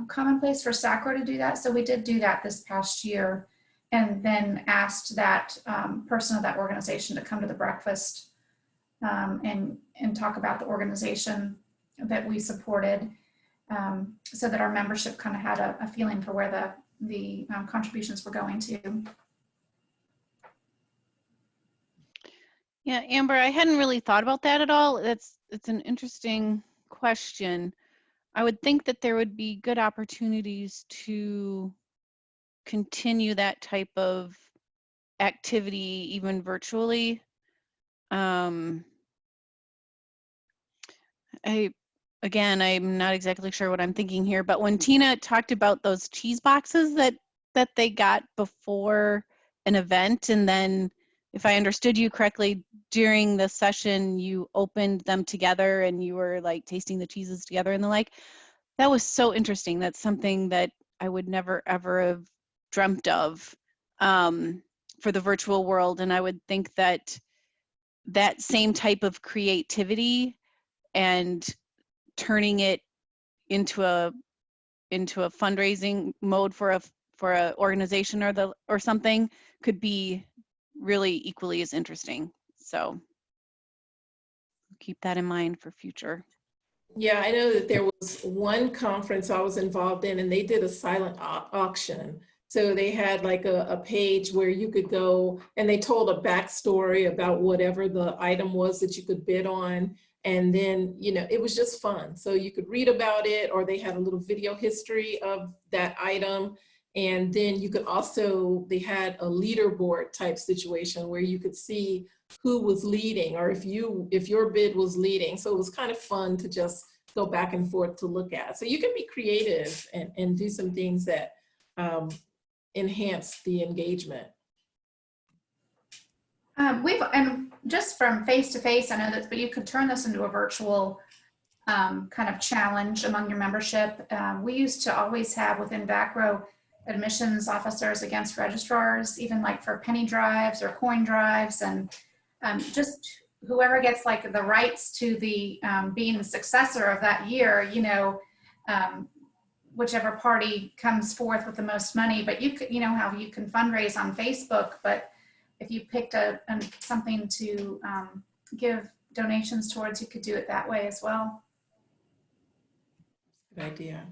commonplace for SACRO to do that. So we did do that this past year, and then asked that person of that organization to come to the breakfast and talk about the organization that we supported, so that our membership kind of had a feeling for where the contributions were going to. Yeah, Amber, I hadn't really thought about that at all. It's an interesting question. I would think that there would be good opportunities to continue that type of activity even virtually. I'm not exactly sure what I'm thinking here, but when Tina talked about those cheese boxes that they got before an event, and then if I understood you correctly, during the session, you opened them together and you were like tasting the cheeses together and the like. That was so interesting. That's something that I would never, ever have dreamt of for the virtual world. And I would think that that same type of creativity and turning it into a fundraising mode for a organization or something could be really equally as interesting. So keep that in mind for future. Yeah, I know that there was one conference I was involved in, and they did a silent auction. So they had like a page where you could go, and they told a backstory about whatever the item was that you could bid on. And then, you know, it was just fun. So you could read about it, or they had a little video history of that item. And then you could also, they had a leaderboard type situation where you could see who was leading, or if your bid was leading. So it was kind of fun to just go back and forth to look at. So you can be creative and do some things that enhance the engagement. And just from face to face, I know that, but you could turn this into a virtual kind of challenge among your membership. We used to always have within Vacro admissions officers against registrars, even like for penny drives or coin drives, and just whoever gets like the rights to the being the successor of that year, you know, whichever party comes forth with the most money. But you could, you know, how you can fundraise on Facebook, but if you picked something to give donations towards, you could do it that way as well. Good idea.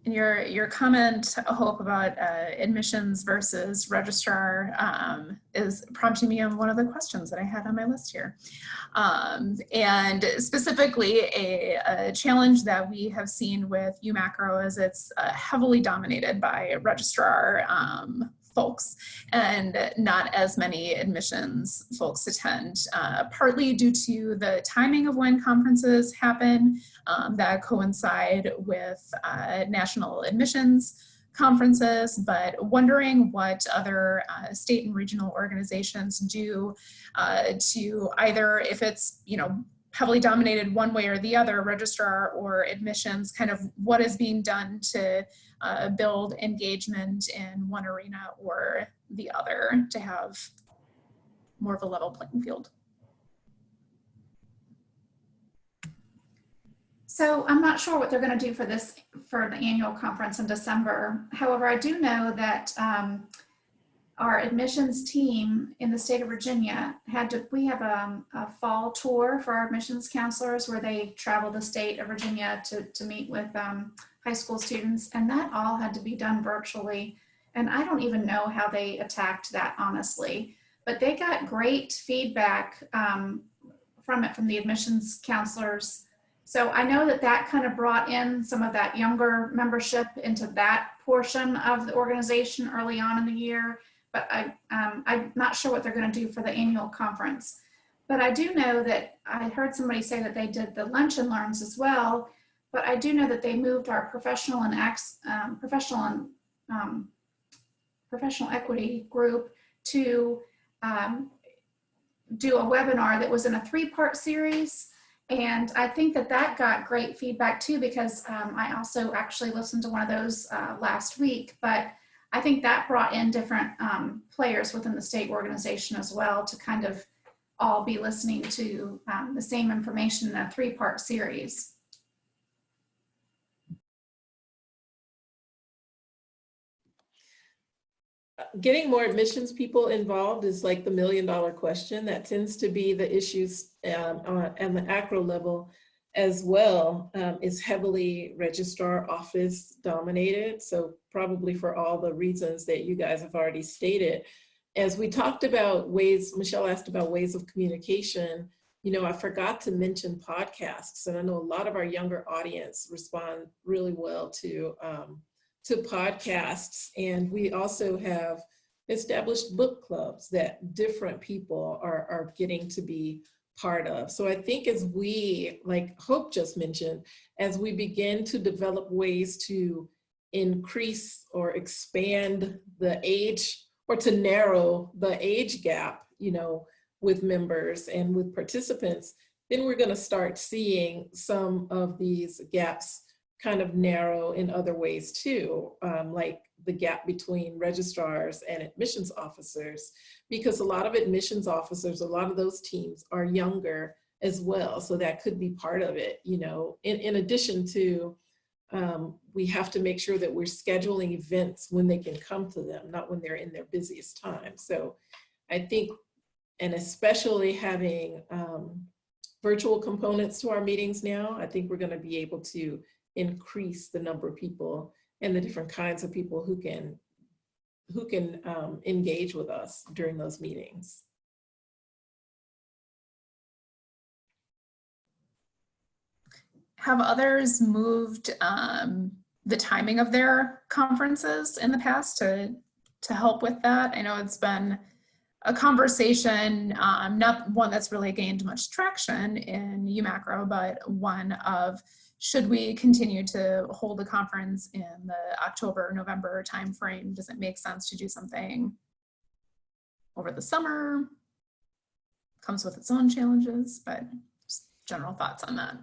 And your comment, Hope, about admissions versus registrar is prompting me on one of the questions that I had on my list here. And specifically a challenge that we have seen with UMACRO is it's heavily dominated by registrar folks, and not as many admissions folks attend, partly due to the timing of when conferences happen that coincide with national admissions conferences, but wondering what other state and regional organizations do to either, if it's, you know, heavily dominated one way or the other, registrar or admissions, kind of what is being done to build engagement in one arena or the other to have more of a level playing field. So I'm not sure what they're going to do for the annual conference in December. However, I do know that our admissions team in the state of Virginia we have a fall tour for our admissions counselors where they travel the state of Virginia to meet with high school students, and that all had to be done virtually. And I don't even know how they attacked that, honestly, but they got great feedback from the admissions counselors. So I know that kind of brought in some of that younger membership into that portion of the organization early on in the year. But I'm not sure what they're going to do for the annual conference. But I do know that I heard somebody say that they did the lunch and learns as well. But I do know that they moved our professional equity group to do a webinar that was in a 3-part series. And I think that got great feedback too, because I also actually listened to one of those last week. But I think that brought in different players within the state organization as well to kind of all be listening to the same information in a 3-part series. Getting more admissions people involved is like the $1 million question. That tends to be the issues on the AACRAO level as well. Is heavily registrar office dominated. So probably for all the reasons that you guys have already stated. As we talked about ways, Michelle asked about ways of communication, you know, I forgot to mention podcasts. And I know a lot of our younger audience respond really well to podcasts. And we also have established book clubs that different people are getting to be part of. So I think as we, like Hope just mentioned, as we begin to develop ways to increase or expand the age or to narrow the age gap, you know, with members and with participants, then we're going to start seeing some of these gaps kind of narrow in other ways too, like the gap between registrars and admissions officers, because a lot of admissions officers, a lot of those teams are younger as well. So that could be part of it, you know, in addition to, we have to make sure that we're scheduling events when they can come to them, not when they're in their busiest time. So I think, and especially having virtual components to our meetings now, I think we're going to be able to increase the number of people and the different kinds of people who can engage with us during those meetings. Have others moved the timing of their conferences in the past to help with that? I know it's been a conversation, not one that's really gained much traction in UMACRO, but one of, should we continue to hold a conference in the October, November timeframe? Does it make sense to do something over the summer? Comes with its own challenges, but just general thoughts on that.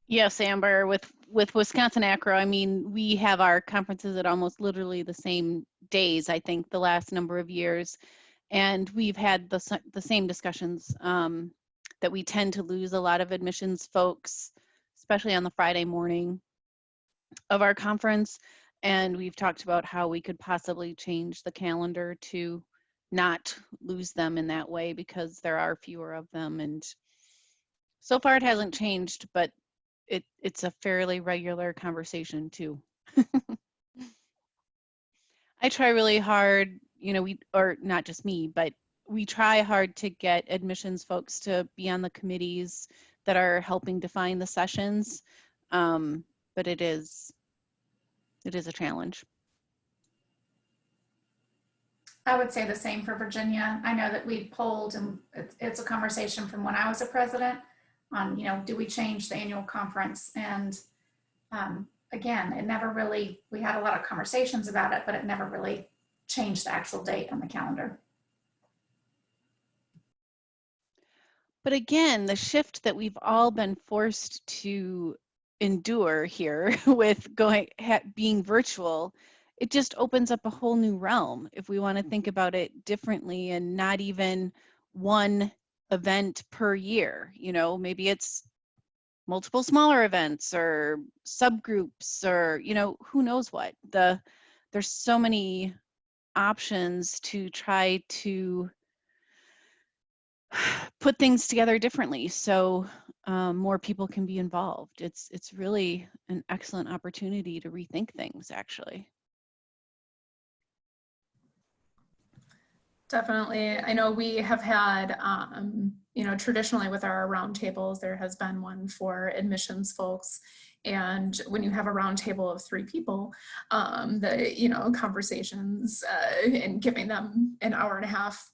Yes, Amber, with Wisconsin AACRAO, I mean, we have our conferences at almost literally the same days, I think, the last number of years. And we've had the same discussions that we tend to lose a lot of admissions folks, especially on the Friday morning of our conference. And we've talked about how we could possibly change the calendar to not lose them in that way, because there are fewer of them. And so far it hasn't changed, but it's a fairly regular conversation too. I try really hard, you know, or not just me, but we try hard to get admissions folks to be on the committees that are helping define the sessions. But it is a challenge. I would say the same for Virginia. I know that we polled, and it's a conversation from when I was a president on, you know, do we change the annual conference? And again, it never really, we had a lot of conversations about it, but it never really changed the actual date on the calendar. But again, the shift that we've all been forced to endure here with being virtual, it just opens up a whole new realm if we want to think about it differently, and not even one event per year. You know, maybe it's multiple smaller events or subgroups, or, you know, who knows what. There's so many options to try to put things together differently so more people can be involved. It's really an excellent opportunity to rethink things, actually. Definitely. I know we have had, traditionally with our roundtables, there has been one for admissions folks. And when you have a roundtable of 3 people, conversations and giving them an hour and a half,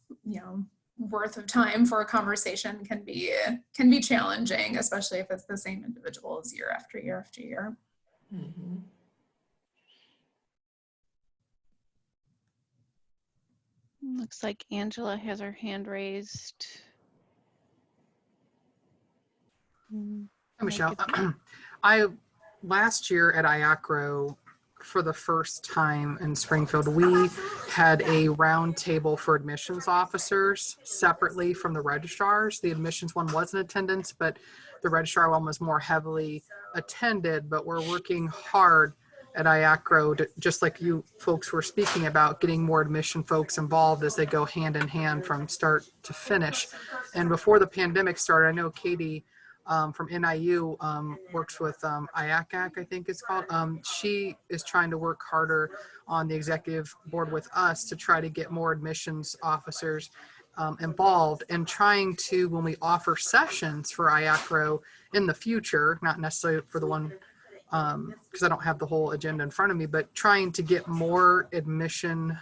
worth of time for a conversation can be challenging, especially if it's the same individuals year after year after year. Mm-hmm. Looks like Angela has her hand raised. Hi, Michelle. Last year at AACRAO, for the first time in Springfield, we had a round table for admissions officers separately from the registrars. The admissions one was in attendance, but the registrar one was more heavily attended. But we're working hard at AACRAO to, just like you folks were speaking about, getting more admission folks involved as they go hand in hand from start to finish. And before the pandemic started, I know Katie from NIU works with IACAC, I think it's called. She is trying to work harder on the executive board with us to try to get more admissions officers involved, and trying to, when we offer sessions for IACRAO in the future, not necessarily for the one, because I don't have the whole agenda in front of me, but trying to get more admission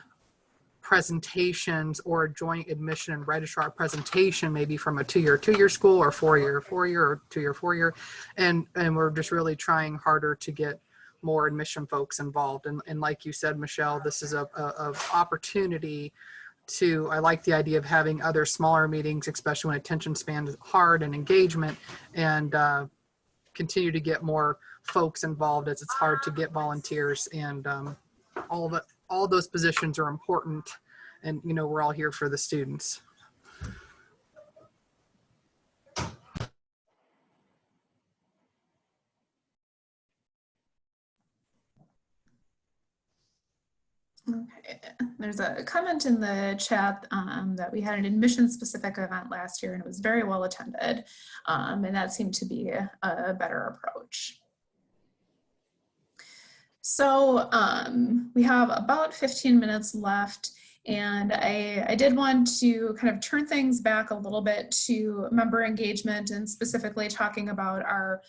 presentations or a joint admission and registrar presentation, maybe from a 2-year school, or 4-year, or 2-year, 4-year. And we're just really trying harder to get more admission folks involved. And like you said, Michelle, this is a opportunity to, I like the idea of having other smaller meetings, especially when attention span is hard and engagement, and continue to get more folks involved, as it's hard to get volunteers, and all those positions are important, and we're all here for the students. Okay. There's a comment in the chat that we had an admission-specific event last year and it was very well attended, and that seemed to be a better approach. So we have about 15 minutes left, and I did want to kind of turn things back a little bit to member engagement, and specifically talking about our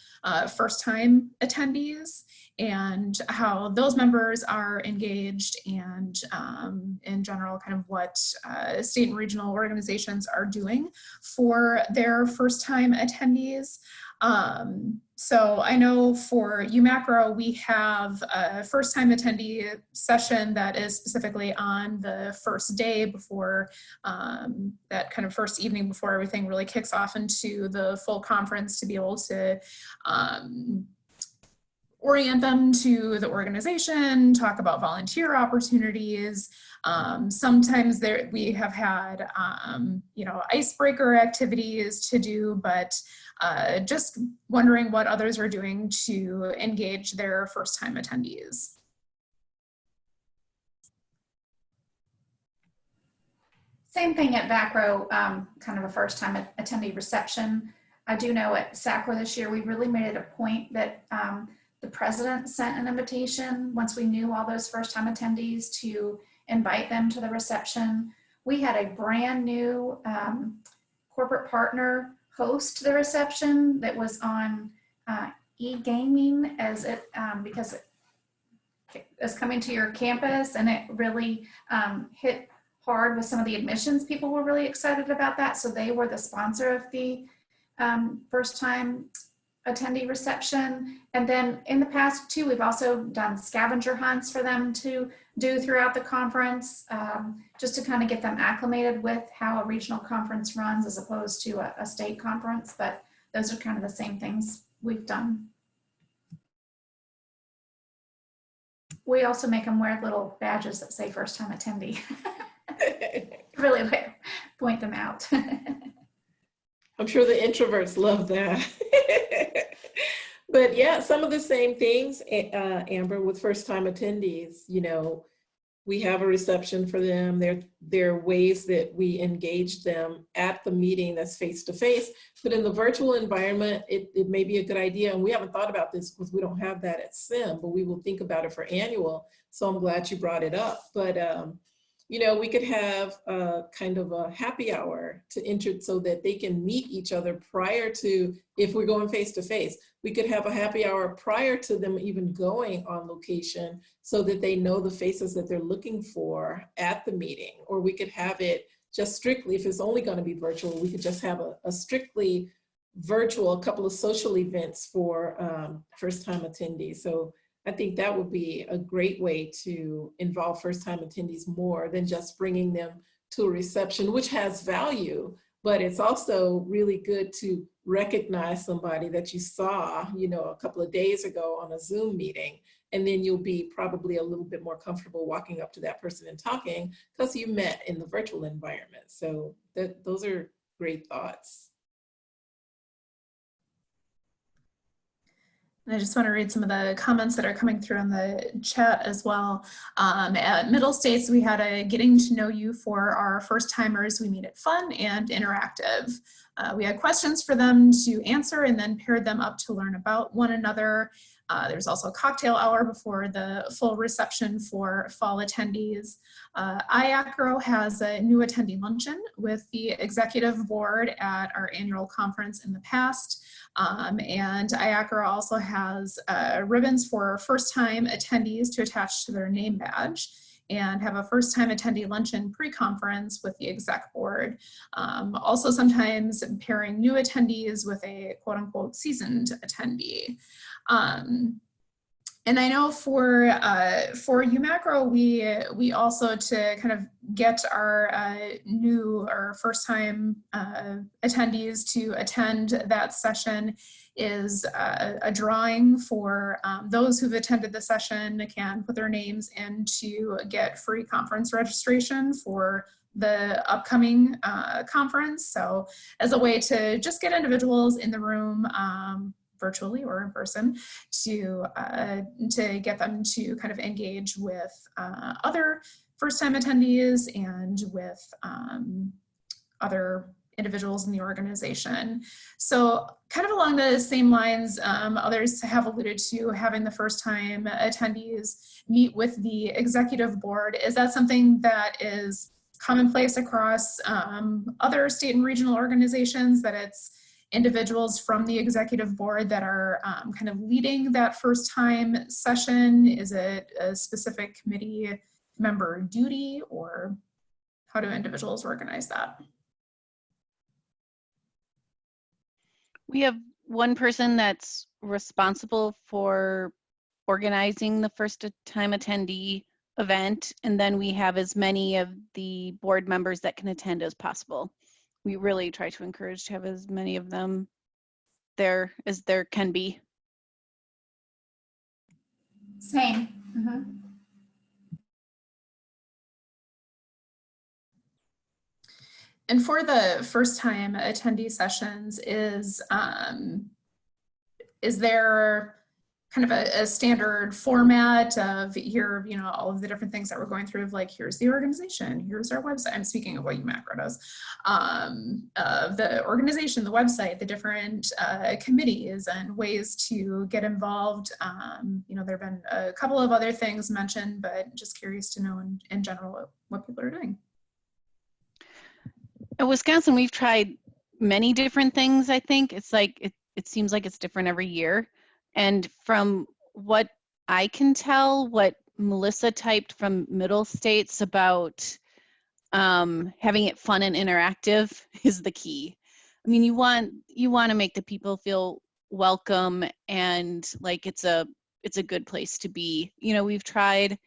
first-time attendees and how those members are engaged, and in general kind of what state and regional organizations are doing for their first-time attendees. So I know for UMACRO, we have a first-time attendee session that is specifically on the first day before, that kind of first evening before everything really kicks off into the full conference, to be able to orient them to the organization, talk about volunteer opportunities. Sometimes we have had, icebreaker activities to do, but just wondering what others are doing to engage their first-time attendees. Same thing at Vacro, kind of a first-time attendee reception. I do know at SACRA this year, we really made it a point that the president sent an invitation once we knew all those first-time attendees to invite them to the reception. We had a brand new corporate partner host the reception that was on e-gaming, as it because it is coming to your campus, and it really hit hard with some of the admissions. People were really excited about that, so they were the sponsor of the first-time attendee reception. And then in the past too, we've also done scavenger hunts for them to do throughout the conference, just to kind of get them acclimated with how a regional conference runs as opposed to a state conference. But those are kind of the same things we've done. We also make them wear little badges that say first time attendee. Really point them out. I'm sure the introverts love that. But yeah, some of the same things, Amber, with first-time attendees, We have a reception for them. There are ways that we engage them at the meeting that's face-to-face, but in the virtual environment, it may be a good idea. And we haven't thought about this because we don't have that at SIM, but we will think about it for annual. So I'm glad you brought it up. But you know, we could have kind of a happy hour to enter so that they can meet each other prior to, if we're going face-to-face, we could have a happy hour prior to them even going on location so that they know the faces that they're looking for at the meeting. Or we could have it just strictly, if it's only going to be virtual, we could just have a strictly virtual, a couple of social events for first-time attendees. So I think that would be a great way to involve first-time attendees more than just bringing them to a reception, which has value, but it's also really good to recognize somebody that you saw, you know, a couple of days ago on a Zoom meeting, and then you'll be probably a little bit more comfortable walking up to that person and talking because you met in the virtual environment. So those are great thoughts. And I just want to read some of the comments that are coming through in the chat as well. At Middle States, we had a getting to know you for our first timers. We made it fun and interactive. We had questions for them to answer and then paired them up to learn about one another. There's also a cocktail hour before the full reception for fall attendees. AACRAO has a new attendee luncheon with the executive board at our annual conference in the past. And AACRAO also has ribbons for first-time attendees to attach to their name badge, and have a first-time attendee luncheon pre-conference with the exec board. Also sometimes pairing new attendees with a quote-unquote seasoned attendee. And I know for UMACRO, we also, to kind of get our new or first-time attendees to attend that session, is a drawing for those who've attended the session can put their names in to get free conference registration for the upcoming conference. So as a way to just get individuals in the room, virtually or in person, to get them to kind of engage with other first-time attendees and with other individuals in the organization. So kind of along the same lines, others have alluded to having the first-time attendees meet with the executive board. Is that something that is commonplace across other state and regional organizations, that it's individuals from the executive board that are kind of leading that first time session? Is it a specific committee member duty, or how do individuals organize that? We have one person that's responsible for organizing the first time attendee event, and then we have as many of the board members that can attend as possible. We really try to encourage to have as many of them there as there can be. Same. And for the first time attendee sessions, is there kind of a standard format of here, you know, all of the different things that we're going through, of like, here's the organization, here's our website. I'm speaking of what UMACRO does, the organization, the website, the different committees and ways to get involved. You know, there have been a couple of other things mentioned, but just curious to know in general what people are doing. In Wisconsin, we've tried many different things. I think it's like, it seems like it's different every year. And from what I can tell, what Melissa typed from Middle States about having it fun and interactive is the key. I mean, you want to make the people feel welcome and like it's a good place to be. You know, we've tried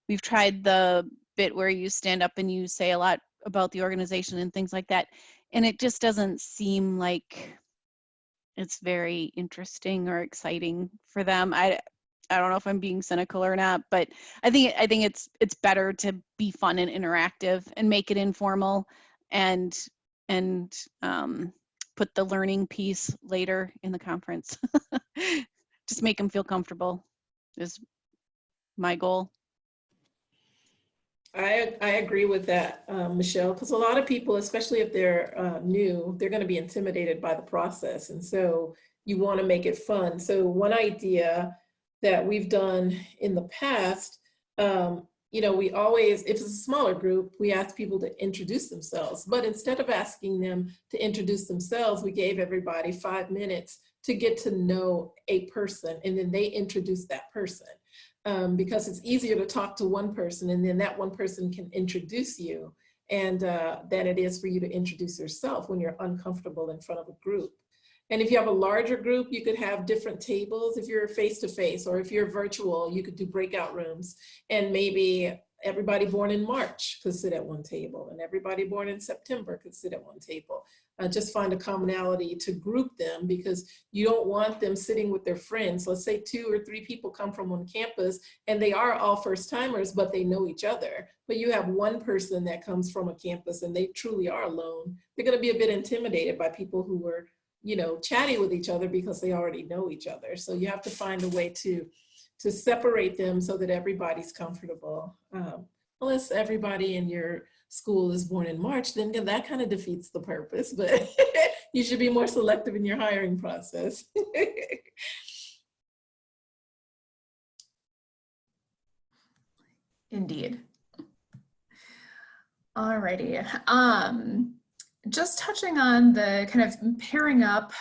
the bit where you stand up and you say a lot about the organization and things like that, and it just doesn't seem like it's very interesting or exciting for them. I don't know if I'm being cynical or not, but I think it's better to be fun and interactive and make it informal, and put the learning piece later in the conference. Just make them feel comfortable is my goal. I agree with that, Michelle, because a lot of people, especially if they're new, they're going to be intimidated by the process. And so you want to make it fun. So one idea that we've done in the past, you know, we always, if it's a smaller group, we ask people to introduce themselves. But instead of asking them to introduce themselves, we gave everybody 5 minutes to get to know a person, and then they introduce that person. Because it's easier to talk to one person and then that one person can introduce you and than it is for you to introduce yourself when you're uncomfortable in front of a group. And if you have a larger group, you could have different tables if you're face-to-face, or if you're virtual, you could do breakout rooms, and maybe everybody born in March could sit at one table and everybody born in September could sit at one table. Just find a commonality to group them, because you don't want them sitting with their friends. Let's say 2 or 3 people come from one campus and they are all first timers, but they know each other. But you have one person that comes from a campus and they truly are alone. They're going to be a bit intimidated by people who are, you know, chatty with each other because they already know each other. So you have to find a way to separate them so that everybody's comfortable. Unless everybody in your school is born in March, then that kind of defeats the purpose, but you should be more selective in your hiring process. Indeed. Alrighty. Just touching on the kind of pairing up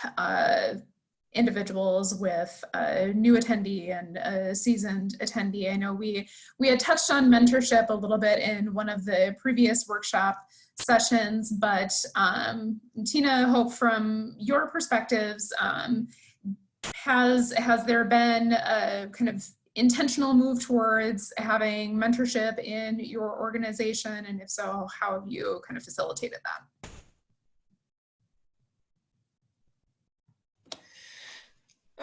individuals with a new attendee and a seasoned attendee. I know we had touched on mentorship a little bit in one of the previous workshop sessions, but Tina, Hope, from your perspectives, has there been a kind of intentional move towards having mentorship in your organization? And if so, how have you kind of facilitated that?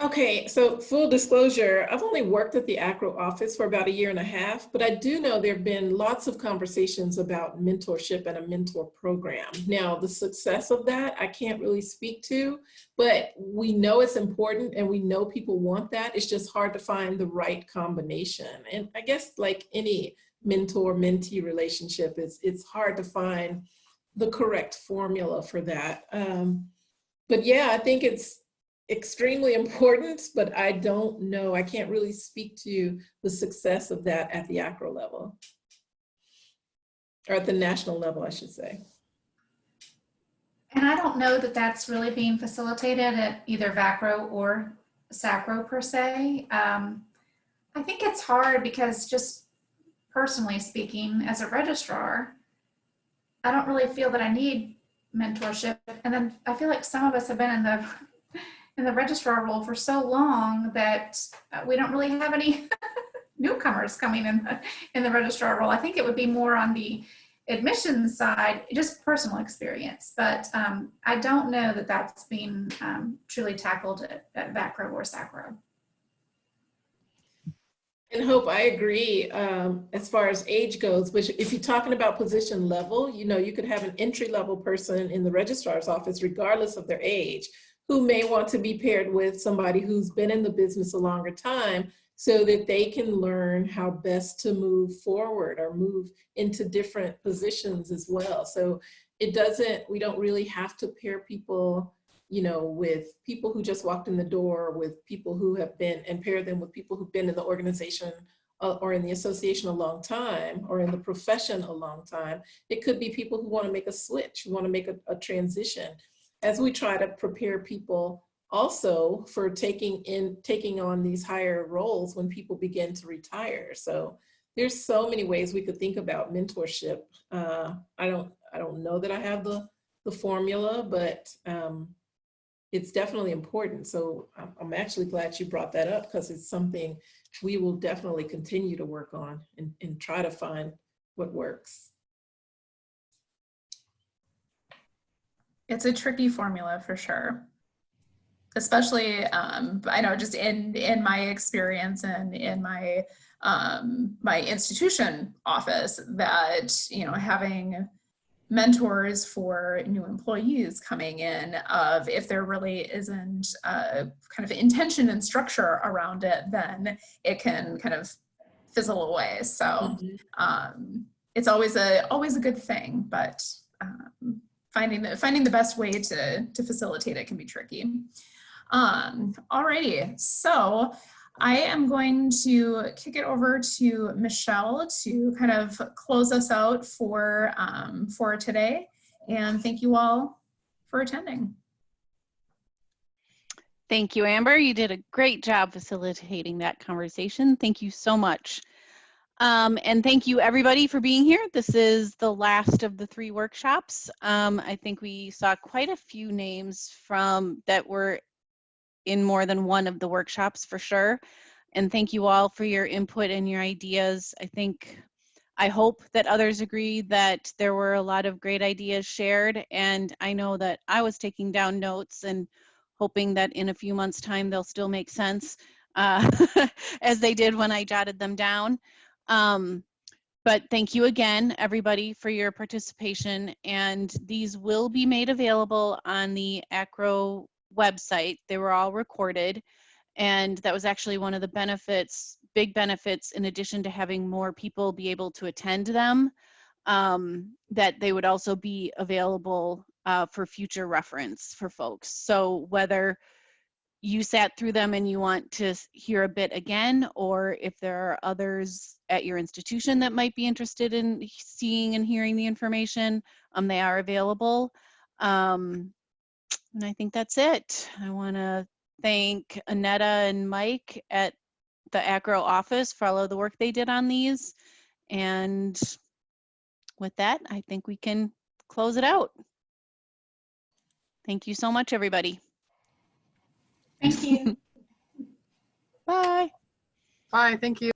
Okay, so full disclosure, I've only worked at the AACRAO office for about 1.5 years, but I do know there have been lots of conversations about mentorship and a mentor program. Now, the success of that, I can't really speak to, but we know it's important and we know people want that. It's just hard to find the right combination. And I guess like any mentor-mentee relationship, it's hard to find the correct formula for that. But yeah, I think it's extremely important, but I don't know. I can't really speak to the success of that at the AACRAO level, or at the national level, I should say. And I don't know that that's really being facilitated at either Vacro or SACRO per se. I think it's hard because, just personally speaking, as a registrar, I don't really feel that I need mentorship. And then I feel like some of us have been in the registrar role for so long that we don't really have any newcomers coming in the registrar role. I think it would be more on the admissions side, just personal experience, but I don't know that that's being truly tackled at Vacro or SACRO. And Hope, I agree as far as age goes, but if you're talking about position level, you know, you could have an entry-level person in the registrar's office, regardless of their age, who may want to be paired with somebody who's been in the business a longer time, so that they can learn how best to move forward or move into different positions as well. So we don't really have to pair people, you know, with people who just walked in the door, with people who have been, and pair them with people who've been in the organization or in the association a long time, or in the profession a long time. It could be people who want to make a switch, who want to make a transition, as we try to prepare people also for taking on these higher roles when people begin to retire. So there's so many ways we could think about mentorship. I don't know that I have the formula, but it's definitely important. So I'm actually glad you brought that up, because it's something we will definitely continue to work on and try to find what works. It's a tricky formula for sure. Especially, I know just in my experience and in my my institution office, that, you know, having mentors for new employees coming in, of if there really isn't a kind of intention and structure around it, then it can kind of fizzle away. So it's always a good thing, but finding the best way to facilitate it can be tricky. Alrighty, so I am going to kick it over to Michelle to kind of close us out for today. And thank you all for attending. Thank you, Amber. You did a great job facilitating that conversation. Thank you so much. And thank you everybody for being here. This is the last of the 3 workshops. I think we saw quite a few names that were in more than one of the workshops for sure. And thank you all for your input and your ideas. I hope that others agree that there were a lot of great ideas shared. And I know that I was taking down notes and hoping that in a few months' time they'll still make sense as they did when I jotted them down. But thank you again, everybody, for your participation. And these will be made available on the AACRAO website. They were all recorded. And that was actually one of the benefits, big benefits, in addition to having more people be able to attend them, that they would also be available for future reference for folks. So whether you sat through them and you want to hear a bit again, or if there are others at your institution that might be interested in seeing and hearing the information, they are available. And I think that's it. I want to thank Anetta and Mike at the AACRAO office for all of the work they did on these. And with that, I think we can close it out. Thank you so much, everybody. Thank you. Bye. Bye, thank you.